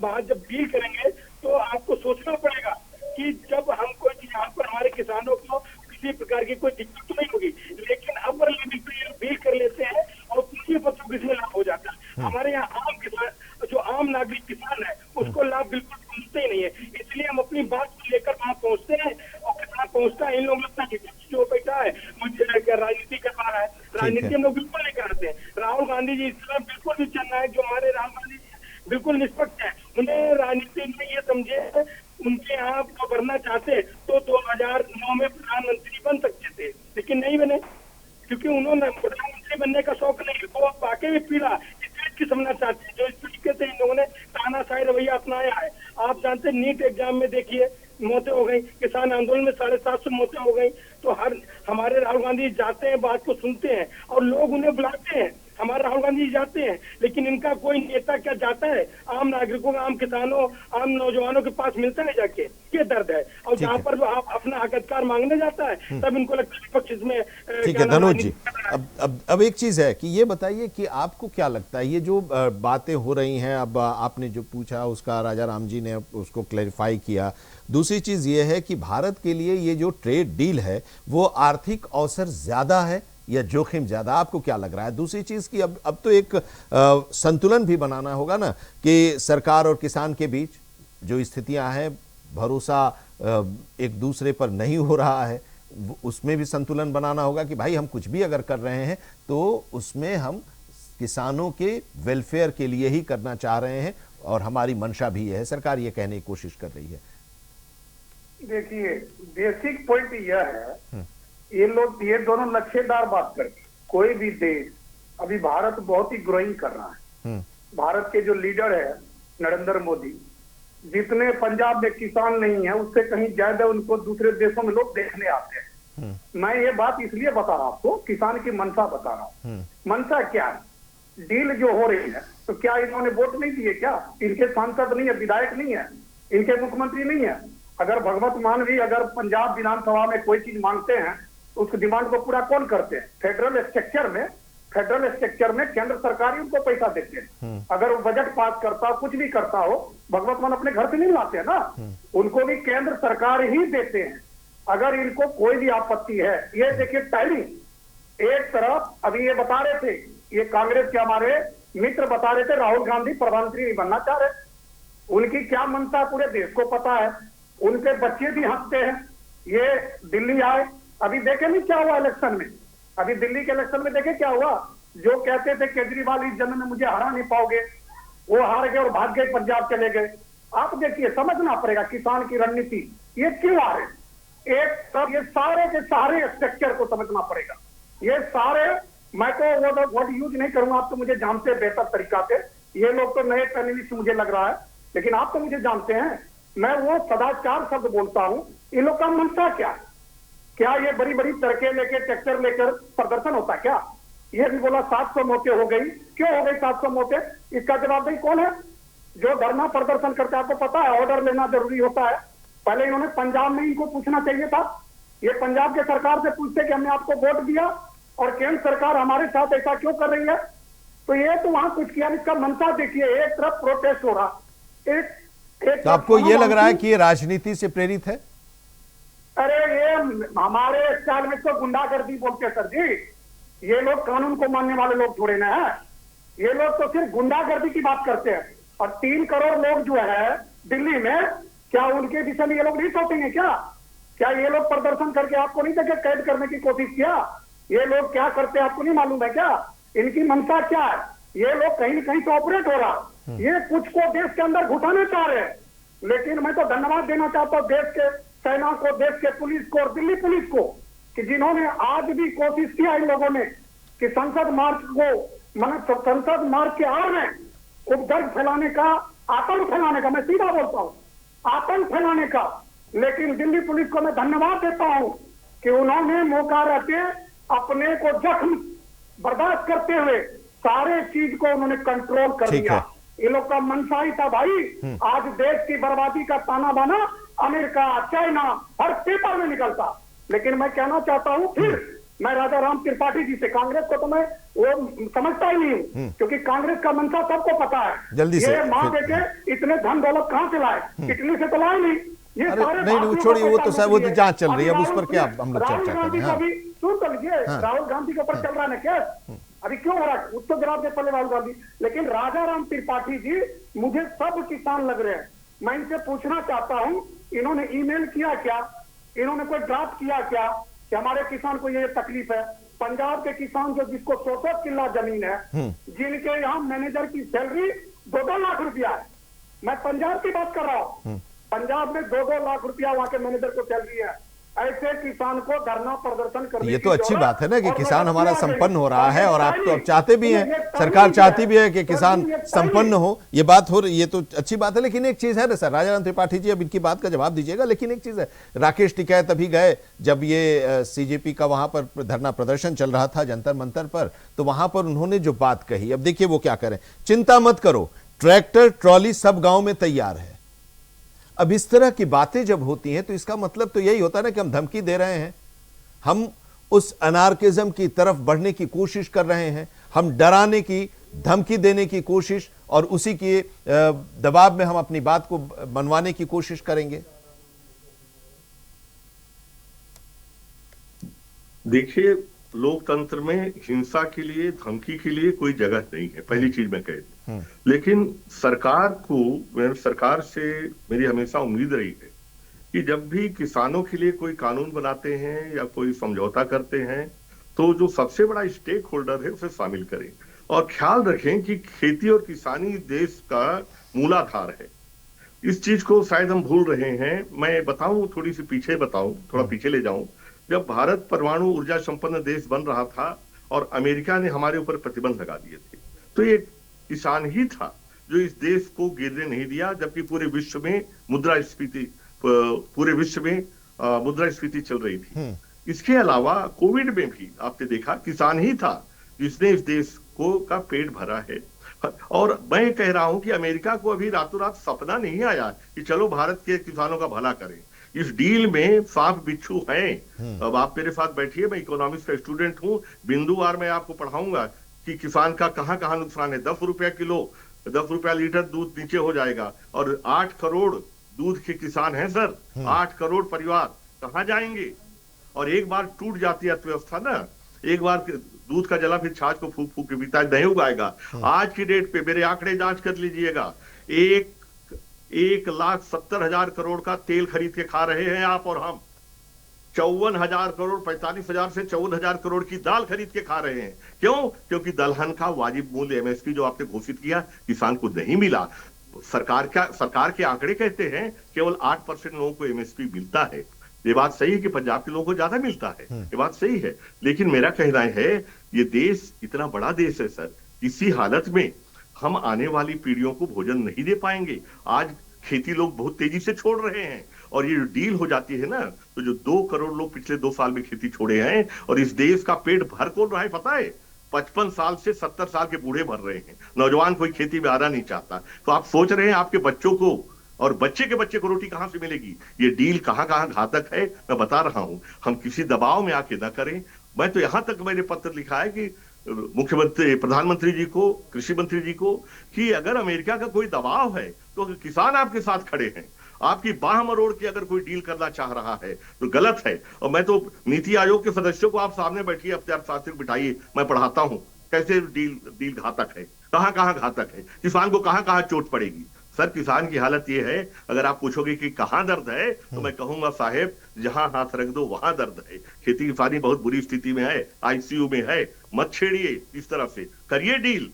वहां जब डील करेंगे तो आपको सोचना पड़ेगा कि जब हमको यहाँ पर हमारे किसानों को किसी प्रकार की कोई दिक्कत तो नहीं होगी, लेकिन अपर लेवल पे डील कर लेते हैं और पूंजीपतियों को इसमें लाभ हो जाता है। हमारे यहाँ आम किसान, जो आम नागरिक किसान है, उसको लाभ बिल्कुल पहुंचते ही नहीं है। इसलिए हम अपनी बात को लेकर वहां पहुंचते हैं और कितना पहुंचता है, इन लोगों लगता है जो बैठा है मुझे राजनीति कर पा रहा है, राजनीति हम लोग बिल्कुल नहीं कराते हैं। राहुल गांधी जी इस समय बिल्कुल भी जननायक जो हमारे राहुल गांधी जी बिल्कुल निष्पक्ष है, उन्हें राजनीति में ये समझे उनके यहाँ बनना चाहते तो 2009 में प्रधानमंत्री बन सकते थे, लेकिन नहीं बने, क्योंकि उन्होंने प्रधानमंत्री बनने का शौक नहीं, वो वाकई में पीड़ा इस देश की समझना चाहते हैं। जो इस तरीके से इन लोगों ने तानाशाही रवैया अपनाया है, आप जानते हैं नीट एग्जाम में देखिए मौतें हो गई, किसान आंदोलन में 750 मौतें हो गई। तो हमारे राहुल गांधी जाते हैं, बात को सुनते हैं और लोग उन्हें बुलाते हैं, हमारे राहुल गांधी जाते हैं, लेकिन इनका कोई नेता क्या जाता है आम नागरिकों, आम किसानों, आम नौजवानों के पास मिलता है जाके? ये दर्द है। और जहाँ पर आप अपना हक अधिकार मांगने जाता है तब इनको लगता है विपक्ष इसमें। ठीक है धनुष जी, अब एक चीज है कि ये बताइए कि आपको क्या लगता है ये जो बातें हो रही हैं, अब आपने जो पूछा उसका राजा राम जी ने उसको क्लैरिफाई किया। दूसरी चीज ये है कि भारत के लिए ये जो ट्रेड डील है वो आर्थिक अवसर ज्यादा है या जोखिम ज्यादा, आपको क्या लग रहा है? दूसरी चीज की अब तो एक संतुलन भी बनाना होगा ना कि सरकार और किसान के बीच जो स्थितियां हैं, भरोसा एक दूसरे पर नहीं हो रहा है, उसमें भी संतुलन बनाना होगा कि भाई हम कुछ भी अगर कर रहे हैं तो उसमें हम किसानों के वेलफेयर के लिए ही करना चाह रहे हैं और हमारी मंशा भी है, सरकार ये कहने की कोशिश कर रही है। देखिए, बेसिक पॉइंट यह है, ये दोनों लक्ष्यदार बात करते हैं। कोई भी देश, अभी भारत बहुत ही ग्रोइंग कर रहा है। भारत के जो लीडर है नरेंद्र मोदी, जितने पंजाब में किसान नहीं है उससे कहीं ज्यादा उनको दूसरे देशों में लोग देखने आते हैं। मैं ये बात इसलिए बता रहा हूं आपको, किसान की मंशा बता रहा हूं। मंशा क्या है? डील जो हो रही है, तो क्या इन्होंने वोट नहीं दिए? क्या इनके सांसद नहीं है, विधायक नहीं है, इनके मुख्यमंत्री नहीं है? अगर भगवत मान भी अगर पंजाब विधानसभा में कोई चीज मांगते हैं तो उस डिमांड को पूरा कौन करते हैं? फेडरल स्ट्रक्चर में केंद्र सरकार ही उनको पैसा देते हैं। अगर वो बजट पास करता हो, कुछ भी करता हो, भगवत मान अपने घर से नहीं लाते हैं ना, उनको भी केंद्र सरकार ही देते हैं। अगर इनको कोई भी आपत्ति है, ये देखिए टाइमिंग, एक तरफ अभी ये बता रहे थे, ये कांग्रेस के हमारे मित्र बता रहे थे राहुल गांधी प्रधानमंत्री नहीं बनना चाह रहे, उनकी क्या मनता पूरे देश को पता है, उनके बच्चे भी हंसते हैं। ये दिल्ली आए, अभी देखे नहीं क्या हुआ इलेक्शन में, अभी दिल्ली के इलेक्शन में देखे क्या हुआ? जो कहते थे केजरीवाल इस जन्म में मुझे हरा नहीं पाओगे, वो हार गए और भाग गए, पंजाब चले गए। आप देखिए, समझना पड़ेगा किसान की रणनीति ये क्यों आ रहे। एक सब ये सारे के सारे स्ट्रक्चर को समझना पड़ेगा। ये सारे, मैं तो वो वर्ड यूज नहीं करूंगा, आप तो मुझे जानते हैं बेहतर तरीका से, ये लोग तो नए पैनलिस्ट मुझे लग रहा है, लेकिन आप तो मुझे जानते हैं, मैं वो सदाचार शब्द बोलता हूं। इन लोग का मनसा क्या है? क्या ये बड़ी बड़ी सड़कें लेकर, ट्रैक्टर लेकर प्रदर्शन होता क्या? ये भी बोला 700 मौतें हो गई, क्यों हो गई 700 मौतें? इसका जवाबदेही कौन है? जो धरना प्रदर्शन करते हैं, आपको पता है ऑर्डर लेना जरूरी होता है। पहले इन्होंने पंजाब में इनको पूछना चाहिए था, ये पंजाब के सरकार से पूछते कि हमने आपको वोट दिया और केंद्र सरकार हमारे साथ ऐसा क्यों कर रही है? तो ये तो वहां कुछ किया, इसका मनसा देखिए, एक तरफ प्रोटेस्ट हो रहा, एक तो आपको ये लग रहा है कि ये राजनीति से प्रेरित है? अरे ये हमारे स्टाइल में तो गुंडागर्दी बोलते हैं सर जी, ये लोग कानून को मानने वाले लोग थोड़े ना है, ये लोग तो सिर्फ गुंडागर्दी की बात करते हैं। और 3 करोड़ लोग जो है दिल्ली में, क्या उनके विषय में ये लोग नहीं सोचेंगे क्या? क्या ये लोग प्रदर्शन करके आपको नहीं देखे कैद करने की कोशिश किया? ये लोग क्या करते हैं आपको नहीं मालूम है क्या? इनकी मंशा क्या है? ये लोग कहीं न कहीं से ऑपरेट हो रहा, ये कुछ को देश के अंदर घुसाने चाह रहे हैं। लेकिन मैं तो धन्यवाद देना चाहता हूँ देश के सेना को, देश के पुलिस को और दिल्ली पुलिस को, कि जिन्होंने आज भी कोशिश किया इन लोगों ने कि संसद मार्च को, मतलब संसद मार्च के आड़ में उपद्रव फैलाने का, आतंक फैलाने का, मैं सीधा बोलता हूँ, आतंक फैलाने का। लेकिन दिल्ली पुलिस को मैं धन्यवाद देता हूँ कि उन्होंने मौका रहते अपने को जख्म बर्दाश्त करते हुए सारे चीज को उन्होंने कंट्रोल कर दिया। ये लोग का मनसा ही था भाई, आज देश की बर्बादी का ताना बाना अमेरिका, चाइना हर पेपर में निकलता। लेकिन मैं कहना चाहता हूँ फिर मैं राजा राम त्रिपाठी जी से, कांग्रेस को तो मैं वो समझता ही नहीं हूँ, क्योंकि कांग्रेस का मंशा सबको पता है। जल्दी से ये माँ बेटे इतने धन दौलत कहाँ से लाए? इटली से तो लाए नहीं। ये सारे नहीं छोड़िए, वो तो साहब वो जांच चल रही है, अब उस पर क्या हम लोग चर्चा करें। सुन तो लीजिए, राहुल गांधी के ऊपर चल रहा है ना केस, अभी क्यों हो रहा है उसको जवाब दे पहले राहुल गांधी। लेकिन राजा राम त्रिपाठी जी मुझे सब किसान लग रहे हैं। मैं इनसे पूछना चाहता हूँ, इन्होंने ईमेल किया क्या? इन्होंने कोई ड्राफ्ट किया क्या कि हमारे किसान को ये तकलीफ है? पंजाब के किसान जो जिसको 100 किला जमीन है, जिनके यहाँ मैनेजर की सैलरी 2-2 लाख रुपया है, मैं पंजाब की बात कर रहा हूँ, पंजाब में 2-2 लाख रुपया वहां के मैनेजर को सैलरी है। ऐसे किसान को धरना प्रदर्शन करने ये तो अच्छी बात है ना कि किसान हमारा संपन्न हो रहा है, और आप तो अब चाहते भी हैं, सरकार चाहती भी है कि किसान संपन्न हो, ये बात हो रही, ये तो अच्छी बात है। लेकिन एक चीज है ना सर, राजा राम त्रिपाठी जी अब इनकी बात का जवाब दीजिएगा, लेकिन एक चीज है, राकेश टिकैत अभी गए जब ये सीजेपी का वहां पर धरना प्रदर्शन चल रहा था जंतर मंतर पर, तो वहां पर उन्होंने जो बात कही, अब देखिए वो क्या करें, चिंता मत करो, ट्रैक्टर ट्रॉली सब गांव में तैयार है। अब इस तरह की बातें जब होती हैं तो इसका मतलब तो यही होता है ना कि हम धमकी दे रहे हैं, हम उस अनार्किज्म की तरफ बढ़ने की कोशिश कर रहे हैं, हम डराने की, धमकी देने की कोशिश, और उसी के दबाव में हम अपनी बात को मनवाने की कोशिश करेंगे। देखिए, लोकतंत्र में हिंसा के लिए, धमकी के लिए कोई जगह नहीं है, पहली चीज मैं कह दूं। लेकिन सरकार से मेरी हमेशा उम्मीद रही है कि जब भी किसानों के लिए कोई कानून बनाते हैं या कोई समझौता करते हैं, तो जो सबसे बड़ा स्टेक होल्डर है उसे शामिल करें, और ख्याल रखें कि खेती और किसानी देश का मूलाधार है। इस चीज को शायद हम भूल रहे हैं। मैं बताऊं, थोड़ी सी पीछे बताऊं, थोड़ा पीछे ले जाऊं। जब भारत परमाणु ऊर्जा संपन्न देश बन रहा था और अमेरिका ने हमारे ऊपर प्रतिबंध लगा दिए थे, तो ये किसान ही था जो इस देश को गिरने नहीं दिया, जबकि पूरे विश्व में मुद्रास्फीति चल रही थी। इसके अलावा कोविड में भी आपने देखा किसान ही था जिसने इस देश को का पेट भरा है। और मैं कह रहा हूं कि अमेरिका को अभी रातों रात सपना नहीं आया कि चलो भारत के किसानों का भला करें। इस डील में सांप बिच्छू हैं। अब आप मेरे साथ बैठिए, मैं इकोनॉमिक्स का स्टूडेंट हूं, बिंदुवार में आपको पढ़ाऊंगा कि किसान का कहां कहां नुकसान है। 10 रुपया किलो, 10 रुपया लीटर दूध नीचे हो जाएगा, और 8 करोड़ दूध के किसान हैं सर, 8 करोड़ परिवार कहां जाएंगे? और एक बार टूट जाती है अर्थव्यवस्था ना, एक बार दूध का जला फिर छाछ को फूक फूक के पीता है, नहीं उगाएगा। आज की डेट पे मेरे आंकड़े जांच कर लीजिएगा, 1,70,000 करोड़ का तेल खरीद के खा रहे हैं आप और हम। 54,000 करोड़, 45,000 से 54,000 करोड़ की दाल खरीद के खा रहे हैं। क्यों? क्योंकि दलहन का वाजिब मूल्य एमएसपी जो आपने घोषित किया किसान को नहीं मिला। सरकार के आंकड़े कहते हैं केवल 8% लोगों को एमएसपी मिलता है। ये बात सही है कि पंजाब के लोगों को ज्यादा मिलता है, ये बात सही है। लेकिन मेरा कहना है ये देश इतना बड़ा देश है सर, किसी हालत में हम आने वाली पीढ़ियों को भोजन नहीं दे पाएंगे। आज खेती लोग बहुत तेजी से छोड़ रहे हैं, और ये डील हो जाती है ना, तो जो 2 करोड़ लोग पिछले 2 साल में खेती छोड़े हैं, और इस देश का पेट भर कौन रहा है पता है? 55 साल से 70 साल के बूढ़े भर रहे हैं। नौजवान कोई खेती में आना नहीं चाहता। तो आप सोच रहे हैं आपके बच्चों को और बच्चे के बच्चे को रोटी कहां से मिलेगी? ये डील कहां कहां घातक है मैं बता रहा हूं। हम किसी दबाव में आके ना करें। मैं तो यहां तक मैंने पत्र लिखा है कि मुख्यमंत्री, प्रधानमंत्री जी को, कृषि मंत्री जी को, कि अगर अमेरिका का कोई दबाव है तो किसान आपके साथ खड़े हैं। आपकी बाह मरोड़ के अगर कोई डील करना चाह रहा है तो गलत है। और मैं तो नीति आयोग के सदस्यों को, आप सामने बैठिए, अपने आप साथ बिठाइए, मैं पढ़ाता हूं कैसे डील घातक है, कहां कहां घातक है, किसान को कहां कहां चोट पड़ेगी। सर किसान की हालत ये है, अगर आप पूछोगे कि कहाँ दर्द है तो मैं कहूंगा साहेब जहां हाथ रख दो वहां दर्द है। खेती किसानी बहुत बुरी स्थिति में है, आईसीयू में है। मत छेड़िए इस तरफ से, करिए डील,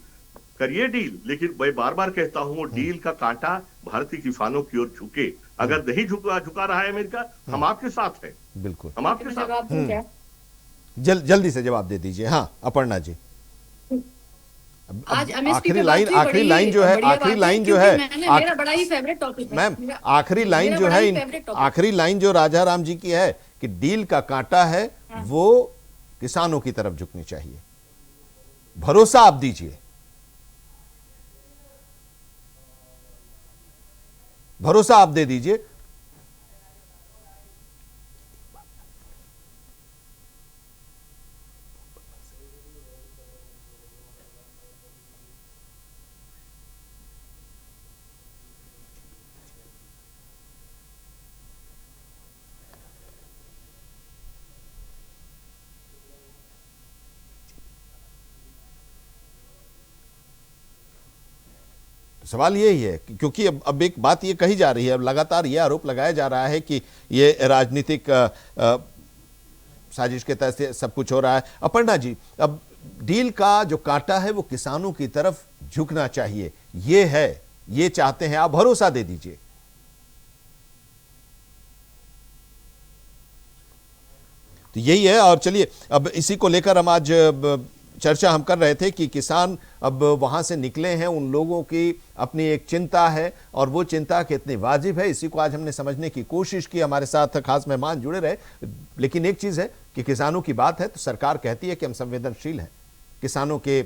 करिए डील, लेकिन मैं बार बार कहता हूं वो डील का कांटा भारतीय किसानों की ओर झुके। अगर नहीं झुका रहा है अमेरिका, हम आपके साथ हैं, बिल्कुल हम आपके साथ। जल्दी से जवाब दे दीजिए। हाँ अपर्णा जी, आज आखिरी लाइन जो है मेरा बड़ा ही फेवरेट टॉपिक है मैम, आखिरी लाइन जो है, आखिरी लाइन जो राजा राम जी की है कि डील का कांटा है वो किसानों की तरफ झुकनी चाहिए। भरोसा आप दीजिए, भरोसा आप दे दीजिए। सवाल यही है क्योंकि अब एक बात ये कही जा रही है, अब लगातार ये आरोप लगाया जा रहा है कि ये राजनीतिक साजिश के तहत से सब कुछ हो रहा है। अपर्णा जी, अब डील का जो कांटा है वो किसानों की तरफ झुकना चाहिए, ये है, ये चाहते हैं, आप भरोसा दे दीजिए। तो यही है। और चलिए अब इसी को लेकर हम आज चर्चा हम कर रहे थे कि किसान अब वहां से निकले हैं, उन लोगों की अपनी एक चिंता है और वो चिंता कितनी वाजिब है, इसी को आज हमने समझने की कोशिश की। हमारे साथ खास मेहमान जुड़े रहे। लेकिन एक चीज़ है कि किसानों की बात है तो सरकार कहती है कि हम संवेदनशील हैं, किसानों के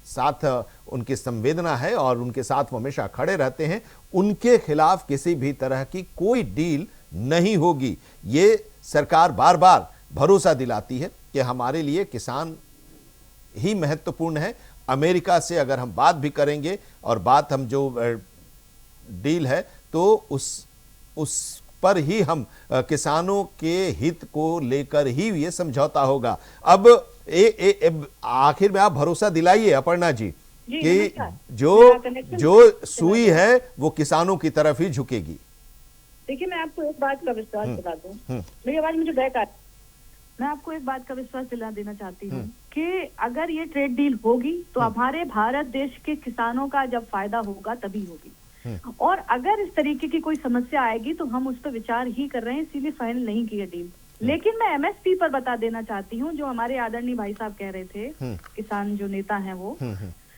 साथ उनकी संवेदना है और उनके साथ वो हमेशा खड़े रहते हैं। उनके खिलाफ किसी भी तरह की कोई डील नहीं होगी, ये सरकार बार बार भरोसा दिलाती है कि हमारे लिए किसान ही महत्वपूर्ण है। अमेरिका से अगर हम बात भी करेंगे और बात हम जो डील है तो उस पर ही हम किसानों के हित को लेकर ही ये समझौता होगा। अब आखिर में आप भरोसा दिलाइए अपर्णा जी कि जो सुई है वो किसानों की तरफ ही झुकेगी। देखिए, मैं आपको एक बात का विश्वास दिला दूं, मेरी आवाज मुझे बैक आ, मैं आपको एक बात का विश्वास दिला देना चाहती हूँ कि अगर ये ट्रेड डील होगी तो हमारे भारत देश के किसानों का जब फायदा होगा तभी होगी। और अगर इस तरीके की कोई समस्या आएगी तो हम उस पर विचार ही कर रहे हैं, इसीलिए फाइनल नहीं की है डील। लेकिन मैं एमएसपी पर बता देना चाहती हूँ, जो हमारे आदरणीय भाई साहब कह रहे थे, किसान जो नेता हैं वो,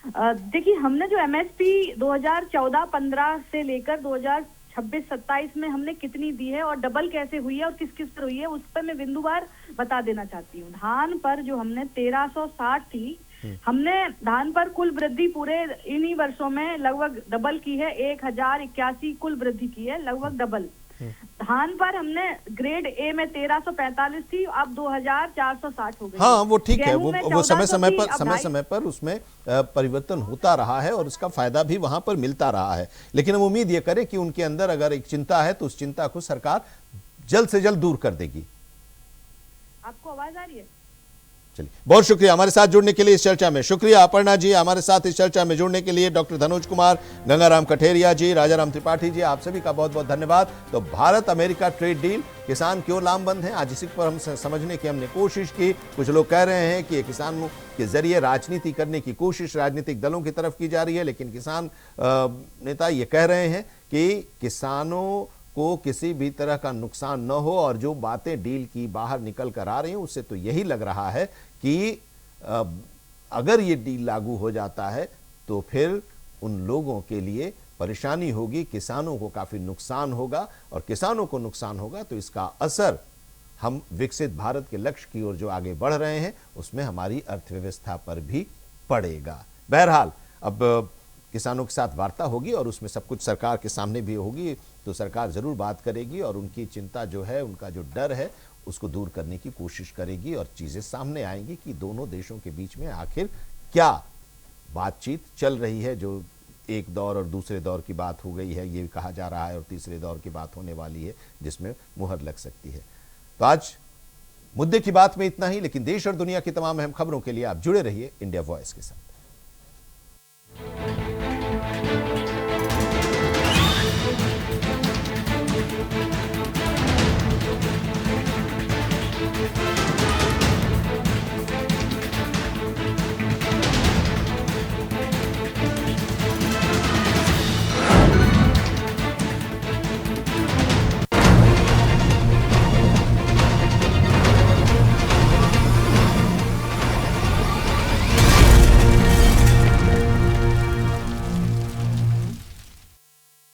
देखिए हमने जो एमएसपी 2014-15 से लेकर 2026-27 में हमने कितनी दी है और डबल कैसे हुई है और किस किस पर हुई है, उस पर मैं बिंदुवार बता देना चाहती हूँ। धान पर जो हमने 1360 थी, हमने धान पर कुल वृद्धि पूरे इन्हीं वर्षों में लगभग डबल की है, 1081 कुल वृद्धि की है, लगभग डबल। धान पर हमने ग्रेड ए में 1345 थी, अब 2460 हो गई। हाँ वो ठीक है, वो समय समय पर उसमें परिवर्तन होता रहा है और उसका फायदा भी वहां पर मिलता रहा है। लेकिन हम उम्मीद ये करें कि उनके अंदर अगर एक चिंता है तो उस चिंता को सरकार जल्द से जल्द दूर कर देगी। आपको आवाज आ रही है? चलिए, बहुत शुक्रिया हमारे साथ जुड़ने के लिए इस चर्चा में। शुक्रिया अपर्णा जी, हमारे साथ इस चर्चा में जुड़ने के लिए। डॉक्टर धनोज कुमार, गंगाराम कठेरिया जी, राजाराम त्रिपाठी जी, आप सभी का बहुत बहुत धन्यवाद। तो भारत अमेरिका ट्रेड डील, किसान क्यों लामबंद हैं, आज इसी पर हम समझने की हमने कोशिश की। कुछ लोग कह रहे हैं कि ये किसानों के जरिए राजनीति करने की कोशिश राजनीतिक दलों की तरफ की जा रही है, लेकिन किसान नेता ये कह रहे हैं कि किसानों को किसी भी तरह का नुकसान न हो और जो बातें डील की बाहर निकल कर आ रही हैं उससे तो यही लग रहा है कि अगर ये डील लागू हो जाता है तो फिर उन लोगों के लिए परेशानी होगी, किसानों को काफ़ी नुकसान होगा और किसानों को नुकसान होगा तो इसका असर हम विकसित भारत के लक्ष्य की ओर जो आगे बढ़ रहे हैं उसमें हमारी अर्थव्यवस्था पर भी पड़ेगा। बहरहाल अब किसानों के साथ वार्ता होगी और उसमें सब कुछ सरकार के सामने भी होगी, तो सरकार ज़रूर बात करेगी और उनकी चिंता जो है, उनका जो डर है उसको दूर करने की कोशिश करेगी और चीज़ें सामने आएंगी कि दोनों देशों के बीच में आखिर क्या बातचीत चल रही है। जो एक दौर और दूसरे दौर की बात हो गई है ये कहा जा रहा है और तीसरे दौर की बात होने वाली है जिसमें मुहर लग सकती है। तो आज मुद्दे की बात में इतना ही, लेकिन देश और दुनिया की तमाम अहम खबरों के लिए आप जुड़े रहिए इंडिया वॉइस के साथ।